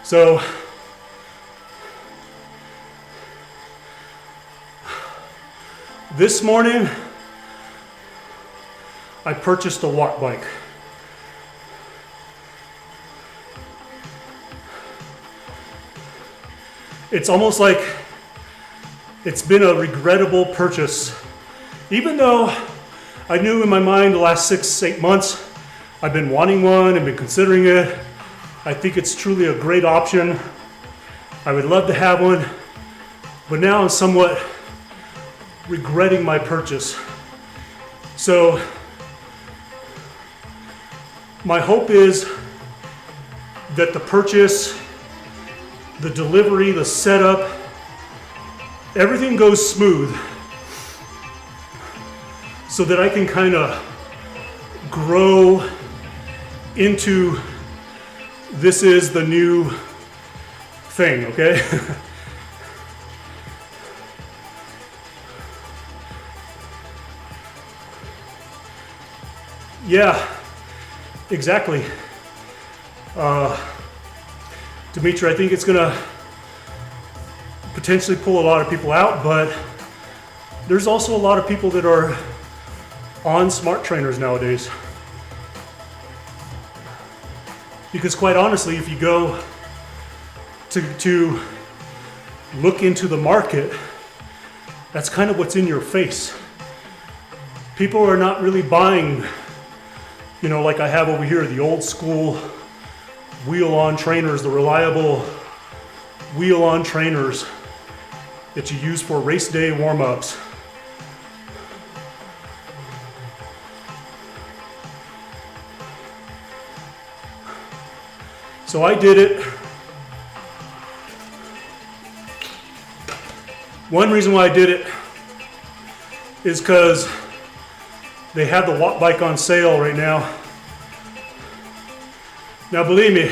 So, this morning, I purchased a Watt bike. It's almost like it's been a regrettable purchase. Even though I knew in my mind the last 6-8 months, I've been wanting one and been considering it. I think it's truly a great option. I would love to have one, but now I'm somewhat regretting my purchase. So my hope is that the purchase, the delivery, the setup, everything goes smooth so that I can kind of grow into this is the new thing, okay? Yeah, exactly. Dimitri, I think it's gonna potentially pull a lot of people out, but there's also a lot of people that are on smart trainers nowadays. Because quite honestly, if you go to look into the market, that's kind of what's in your face. People are not really buying, you know, like I have over here, the old school wheel-on trainers, the reliable wheel-on trainers that you use for race day warm-ups. So I did it. One reason why I did it is because they have the watt bike on sale right now. Now believe me,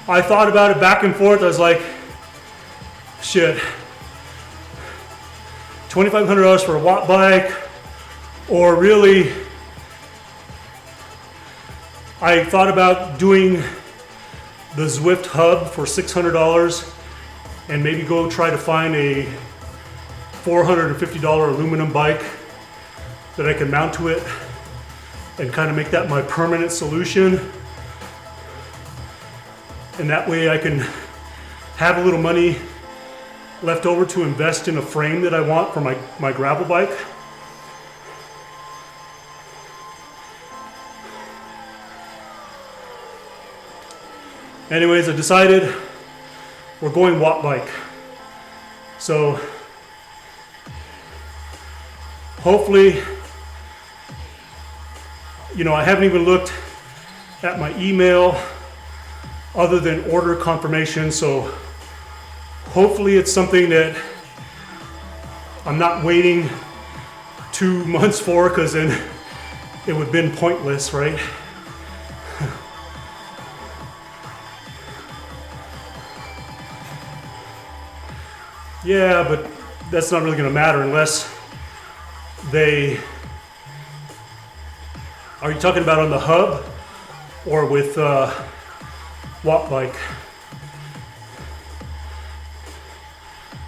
I thought about it back and forth. I was like, shit, $2,500 for a watt bike, or really, I thought about doing the Zwift hub for $600 and maybe go try to find a $450 aluminum bike that I can mount to it and kind of make that my permanent solution. And that way I can have a little money left over to invest in a frame that I want for my gravel bike. Anyways, I decided we're going watt bike. So hopefully, I haven't even looked at my email other than order confirmation. So hopefully it's something that I'm not waiting 2 months for, because then it would have been pointless, right? Yeah, but that's not really going to matter unless they... Are you talking about on the hub or with watt bike?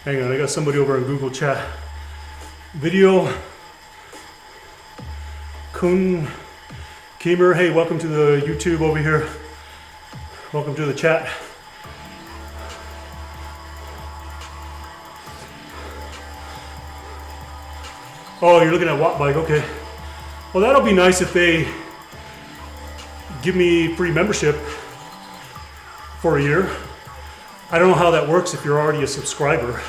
Hang on, I got somebody over in Google Chat. Video Kun Keemer, hey, welcome to the YouTube over here. Welcome to the chat. Oh, you're looking at watt bike, okay. Well, that'll be nice if they give me free membership for a year. I don't know how that works if you're already a subscriber.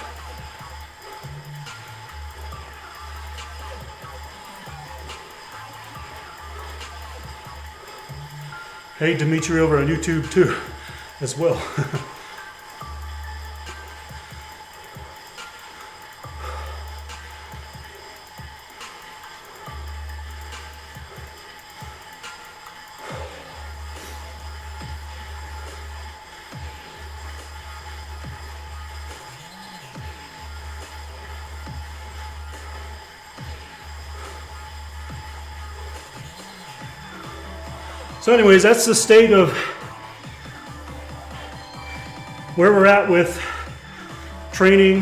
Hey, Dimitri over on YouTube too, as well. So anyways, that's the state of where we're at with training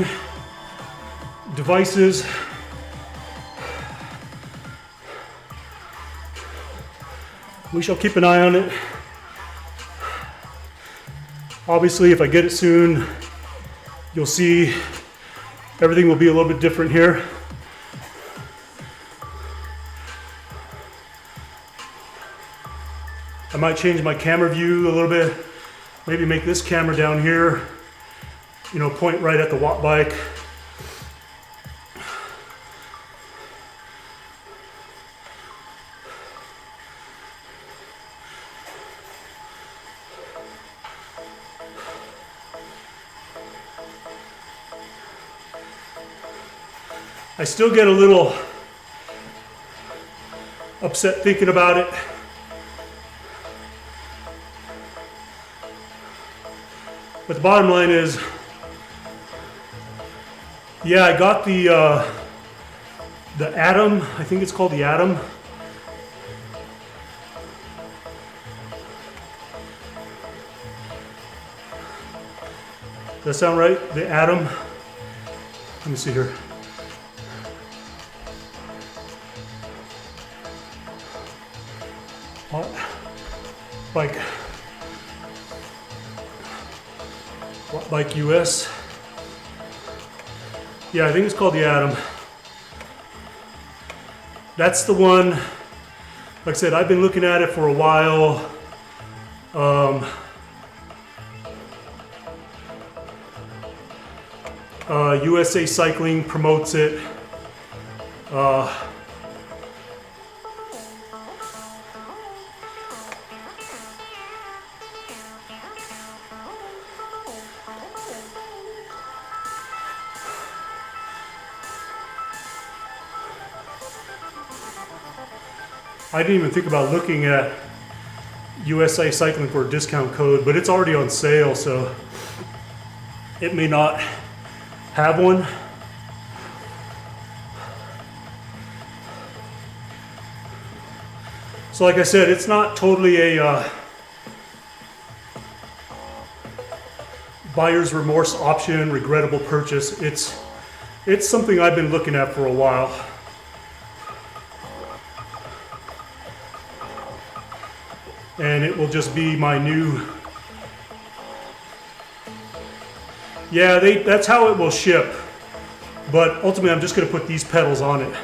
devices. We shall keep an eye on it. Obviously, if I get it soon, you'll see everything will be a little bit different here. I might change my camera view a little bit, maybe make this camera down here, point right at the watt bike. I still get a little upset thinking about it. But the bottom line is, yeah, I got the Atom. I think it's called the Atom. Does that sound right? The Atom. Let me see here. Bike. Watt Bike US. Yeah, I think it's called the Atom. That's the one. Like I said, I've been looking at it for a while. USA Cycling promotes it. I didn't even think about looking at USA Cycling for a discount code, but it's already on sale, so it may not have one. So like I said, it's not totally a buyer's remorse option, regrettable purchase. It's something I've been looking at for a while. And it will just be my new, yeah, that's how it will ship. But ultimately I'm just gonna put these pedals on it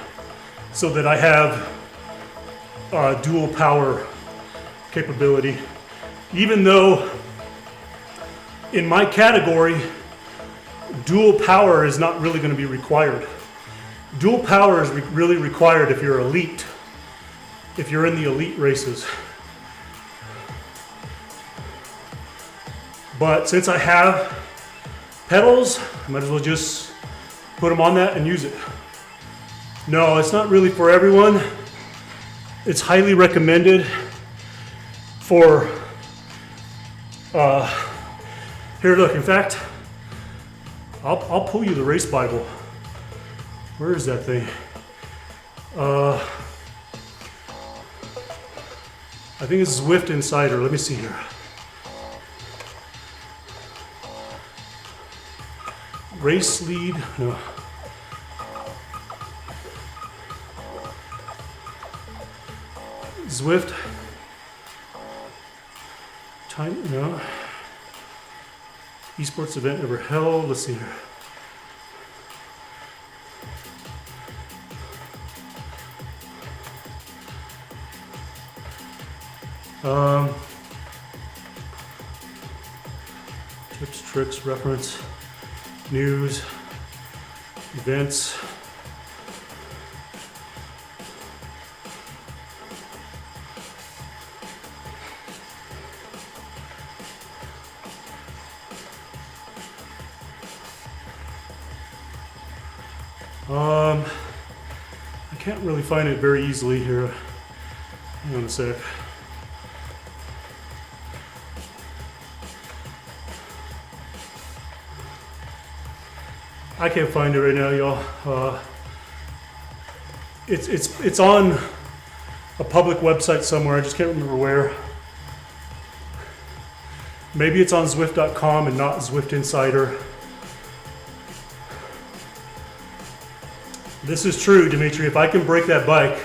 so that I have dual power capability. Even though in my category, dual power is not really gonna be required. Dual power is really required if you're elite, if you're in the elite races. But since I have pedals, I might as well just put them on that and use it. No, it's not really for everyone. It's highly recommended for, here look, in fact, I'll pull you the race Bible. Where is that thing? I think it's Zwift Insider. Let me see here. Race lead, no. Zwift, time, no. ESports event ever held, let's see here. Tips, tricks, reference. News, events, I can't really find it very easily here. Hang on a sec. I can't find it right now, y'all. It's on a public website somewhere. I just can't remember where. Maybe it's on Zwift.com and not Zwift Insider. This is true, Dimitri. If I can break that bike,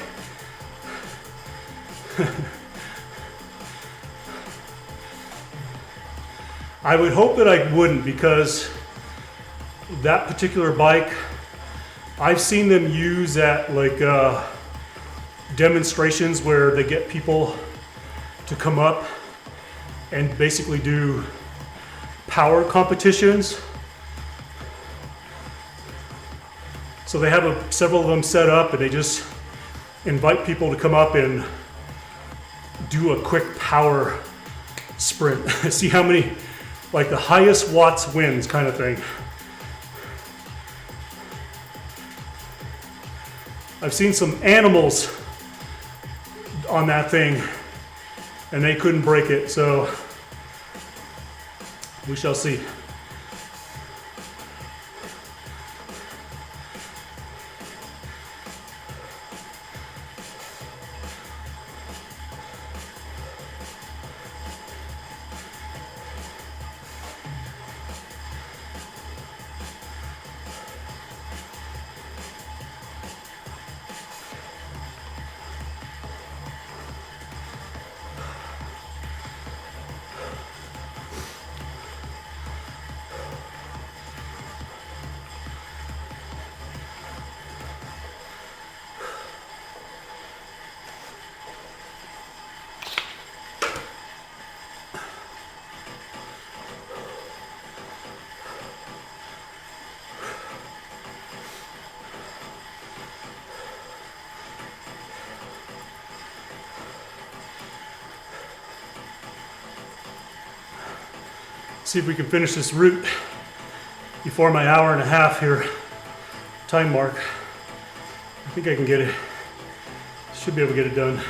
I would hope that I wouldn't, because that particular bike, I've seen them use at like demonstrations where they get people to come up and basically do power competitions. So they have several of them set up and they just invite people to come up and do a quick power sprint. See how many, like the highest watts wins kind of thing. I've seen some animals on that thing and they couldn't break it, so we shall see. See if we can finish this route before my hour and a half here time mark. I think I can get it. Should be able to get it done.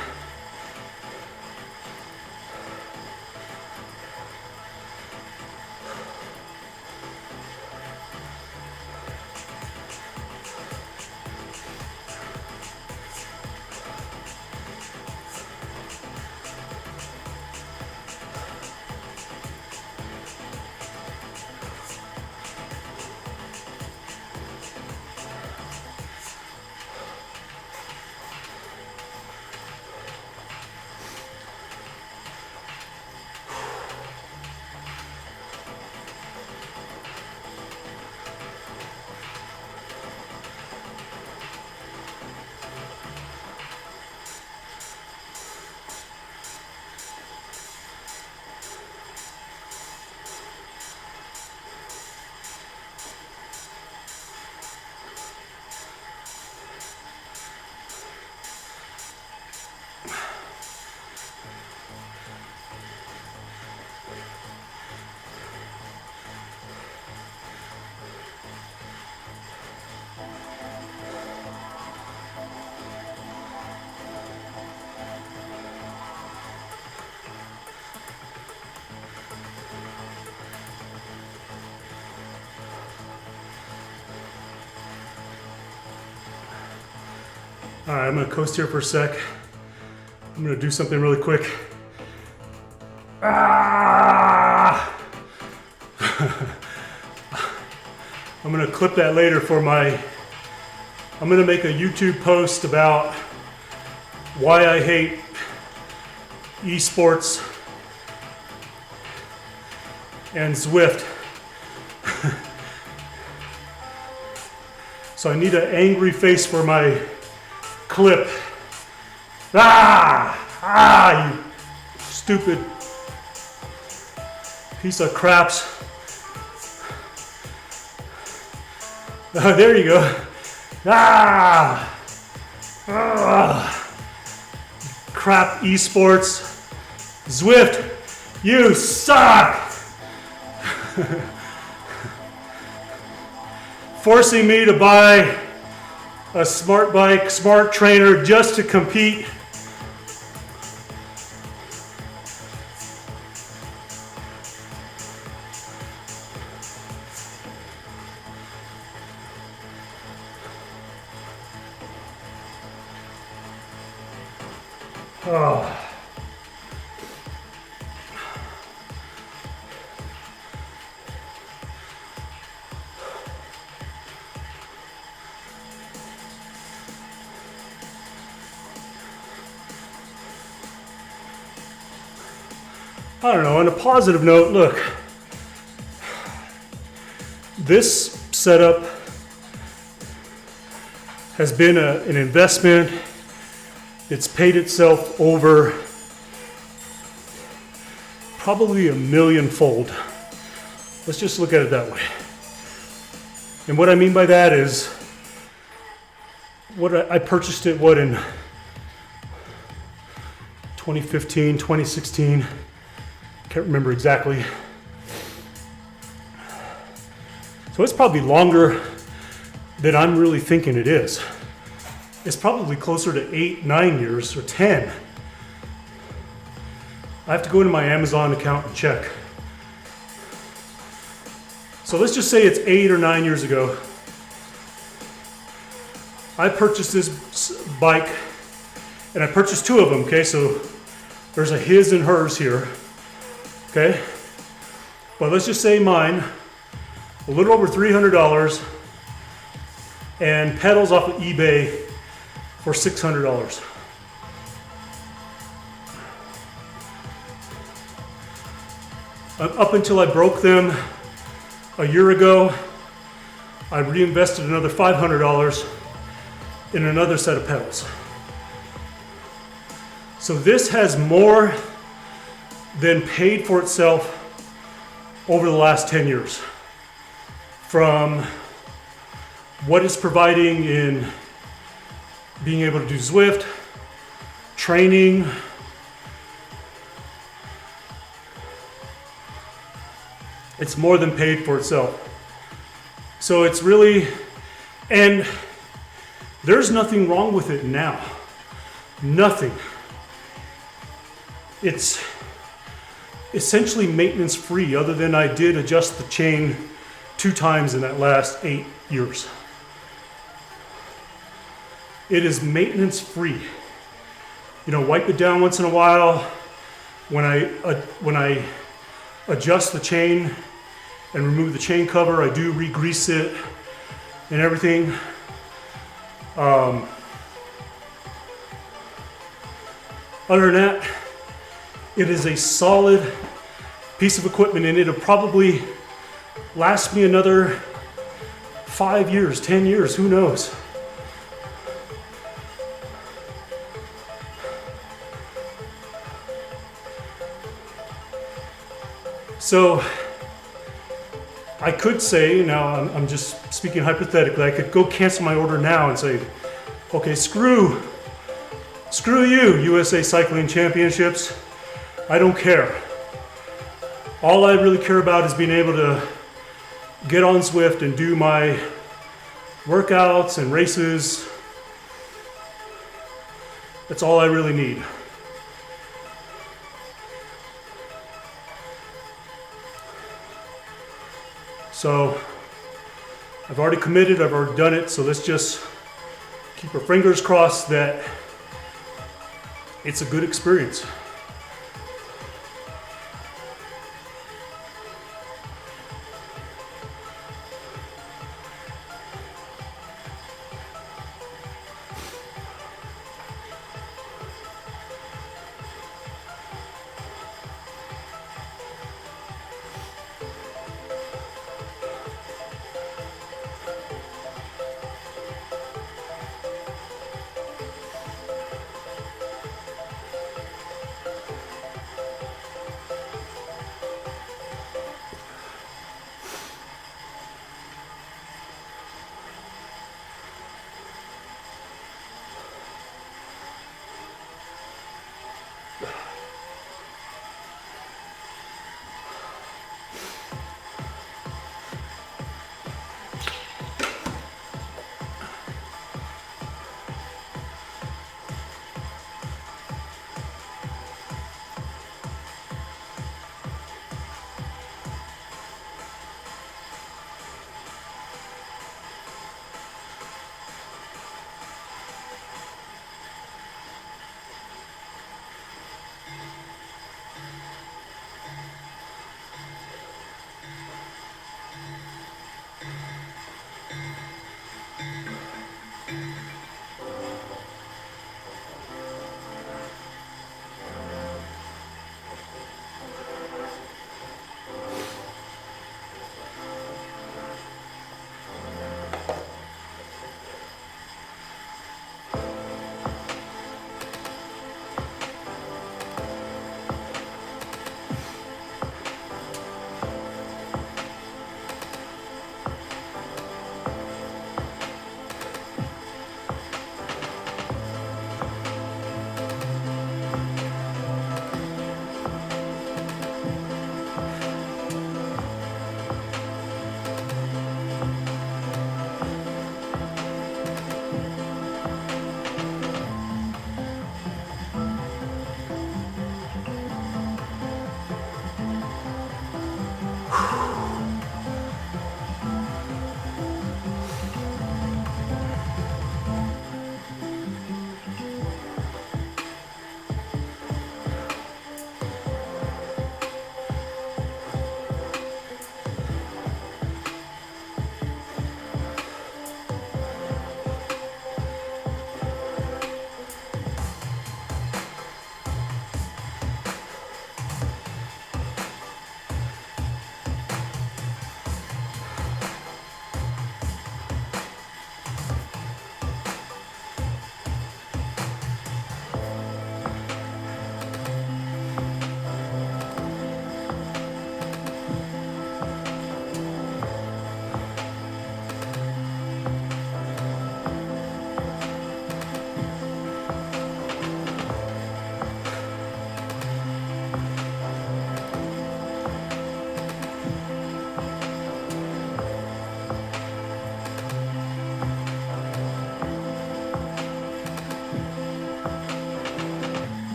All right, I'm gonna coast here for a sec. I'm gonna do something really quick. Ah! I'm gonna clip that later for I'm gonna make a YouTube post about why I hate esports and Zwift. So I need an angry face for my clip. You stupid piece of craps. There you go. Crap esports. Zwift, you suck. Forcing me to buy a smart bike, smart trainer just to compete. Oh. I don't know, on a positive note, look, this setup has been an investment. It's paid itself over probably a millionfold. Let's just look at it that way. And what I mean by that is, I purchased it, in 2015, 2016, can't remember exactly. So it's probably longer than I'm really thinking it is. It's probably closer to 8, 9 years, or 10. I have to go into my Amazon account and check. So let's just say it's 8 or 9 years ago. I purchased this bike, and I purchased 2 of them, okay? So there's a his and hers here, okay? But let's just say mine, a little over $300, and pedals off of eBay for $600. Up until I broke them a year ago, I reinvested another $500 in another set of pedals. So this has more than paid for itself over the last 10 years. From what it's providing in being able to do Zwift, training, it's more than paid for itself. So it's really, and there's nothing wrong with it now. Nothing. It's essentially maintenance free, other than I did adjust the chain 2 times in that last 8 years. It is maintenance free. You know, wipe it down once in a while. When I adjust the chain and remove the chain cover, I do re-grease it and everything. Other than that, it is a solid piece of equipment, and it'll probably last me another 5 years, 10 years, who knows? So I could say, now I'm just speaking hypothetically, I could go cancel my order now and say, okay, screw you, USA Cycling Championships. I don't care. All I really care about is being able to get on Zwift and do my workouts and races. That's all I really need. So I've already committed, I've already done it, so let's just keep our fingers crossed that it's a good experience.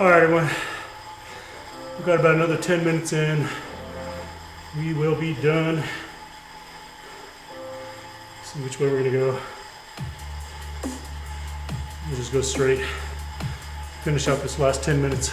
All right, everyone. We've got about another 10 minutes in. We will be done. See which way we're gonna go. We'll just go straight. Finish out this last 10 minutes.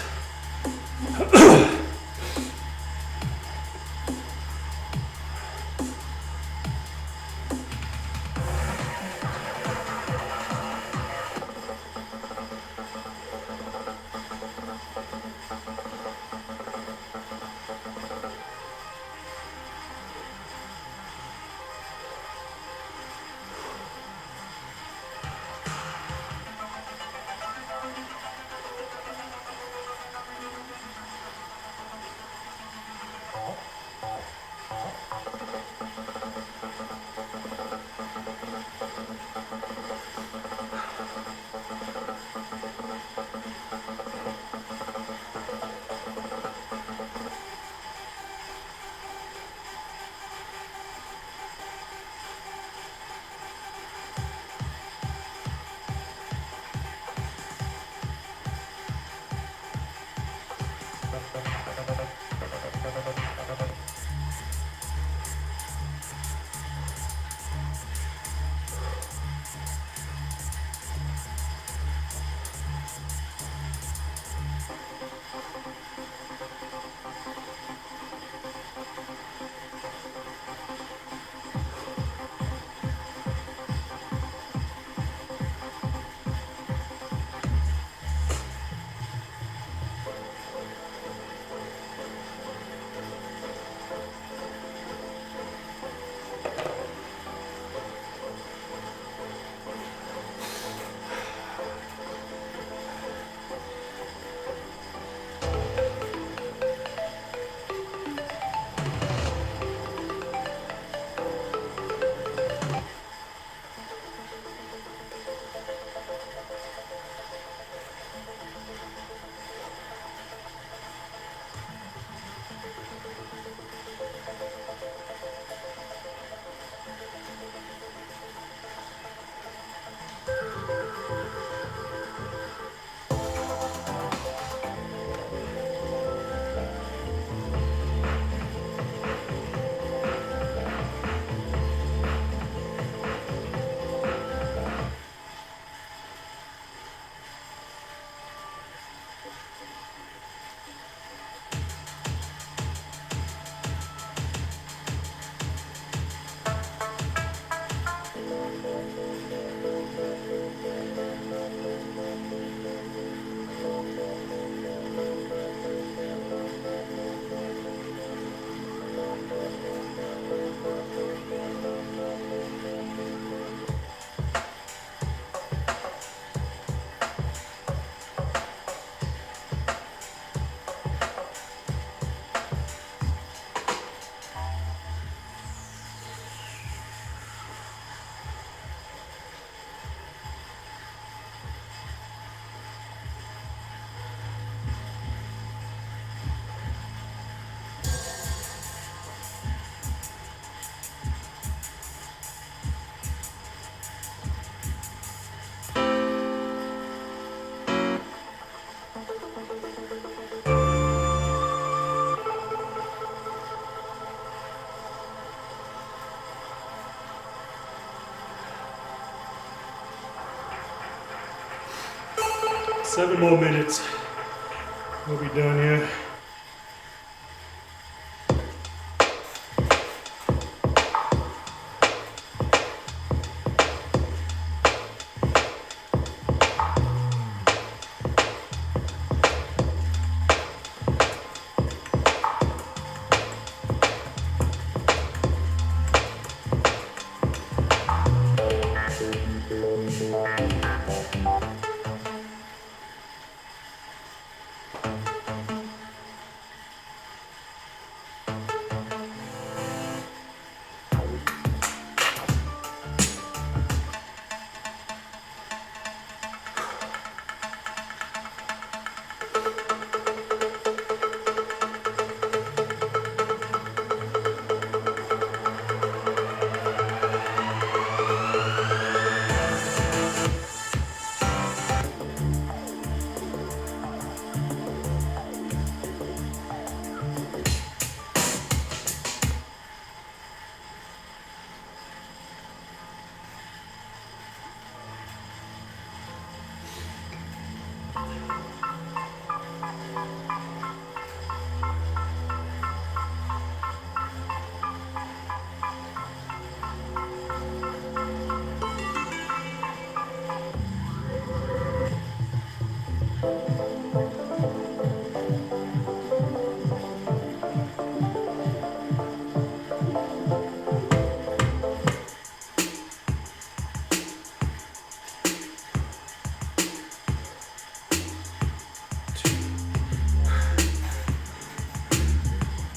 7 more minutes. We'll be done here.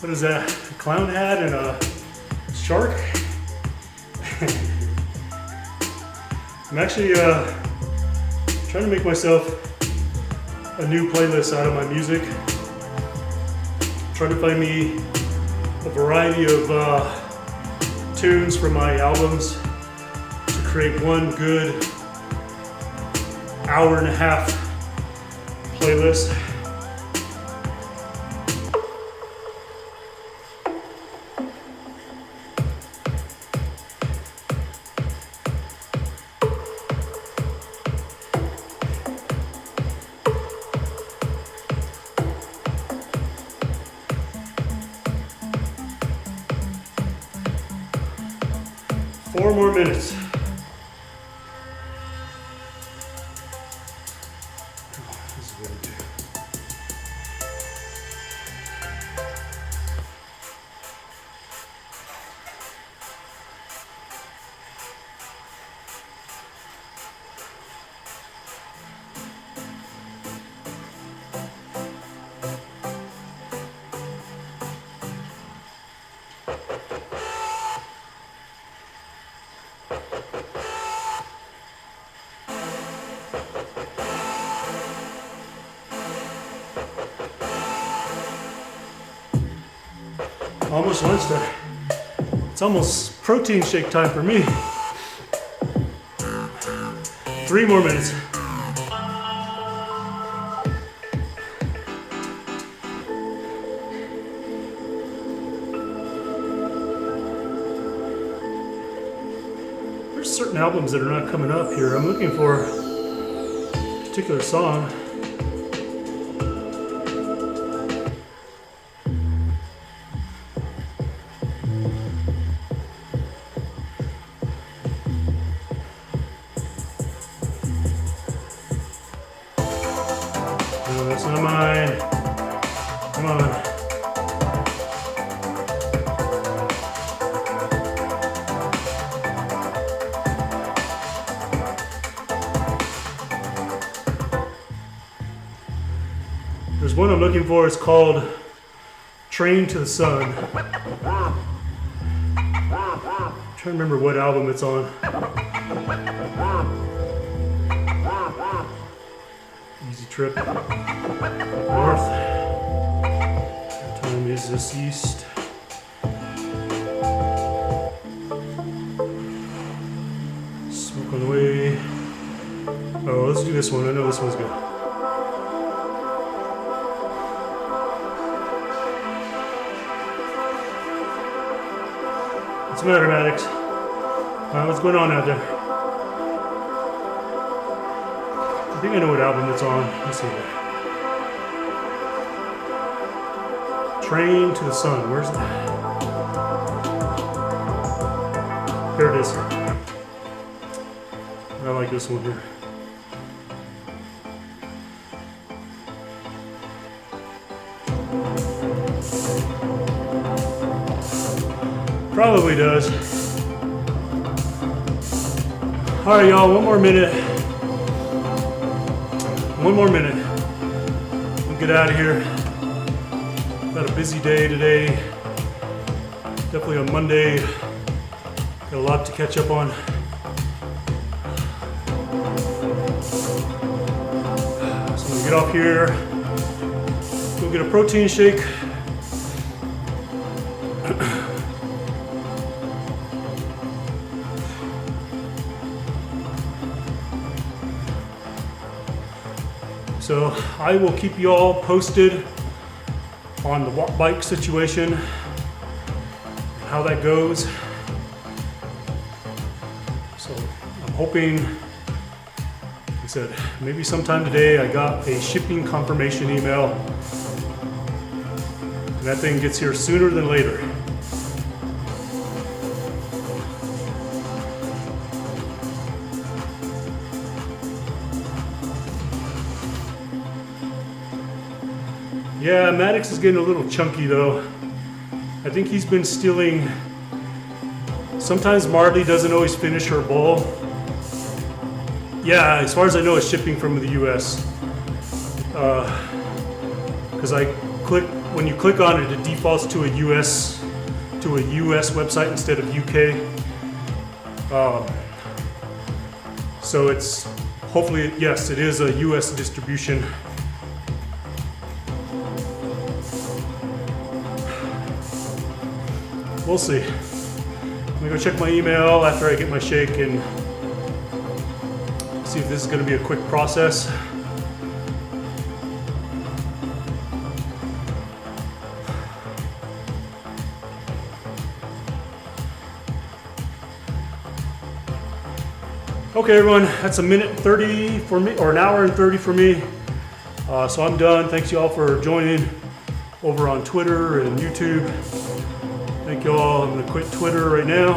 What is that? A clown hat and a shark? I'm actually trying to make myself a new playlist out of my music. Trying to find me a variety of tunes from my albums to create one good hour and a half playlist. 4 more minutes. This is what I do. Almost lunchtime. It's almost protein shake time for me. 3 more minutes. There's certain albums that are not coming up here. I'm looking for a particular song. No, that's not mine. Come on. There's one I'm looking for. It's called Train to the Sun. I'm trying to remember what album it's on. Easy trip north. What time is this east? Smoke on the way. Oh, let's do this one. I know this one's good. What's the matter, Maddox? What's going on out there? I think I know what album it's on. Let's see here. Train to the Sun. Where's that? There it is. I like this one here. Probably does. All right, y'all, one more minute. One more minute. We'll get out of here. Got a busy day today. Definitely on Monday. Got a lot to catch up on. So I'm gonna get off here. Go get a protein shake. So I will keep you all posted on the walk bike situation, how that goes. So I'm hoping, like I said, maybe sometime today. I got a shipping confirmation email, and that thing gets here sooner than later. Yeah, Maddox is getting a little chunky though. I think he's been stealing. Sometimes Marley doesn't always finish her bowl. Yeah, as far as I know, it's shipping from the US. Because when you click on it, it defaults to a US website instead of UK. So it's hopefully, yes, it is a US distribution. We'll see. I'm gonna go check my email after I get my shake and see if this is gonna be a quick process. Okay, everyone, that's a minute 30 for me, or an hour and 30 for me. So I'm done. Thanks you all for joining over on Twitter and YouTube. Thank you all. I'm gonna quit Twitter right now.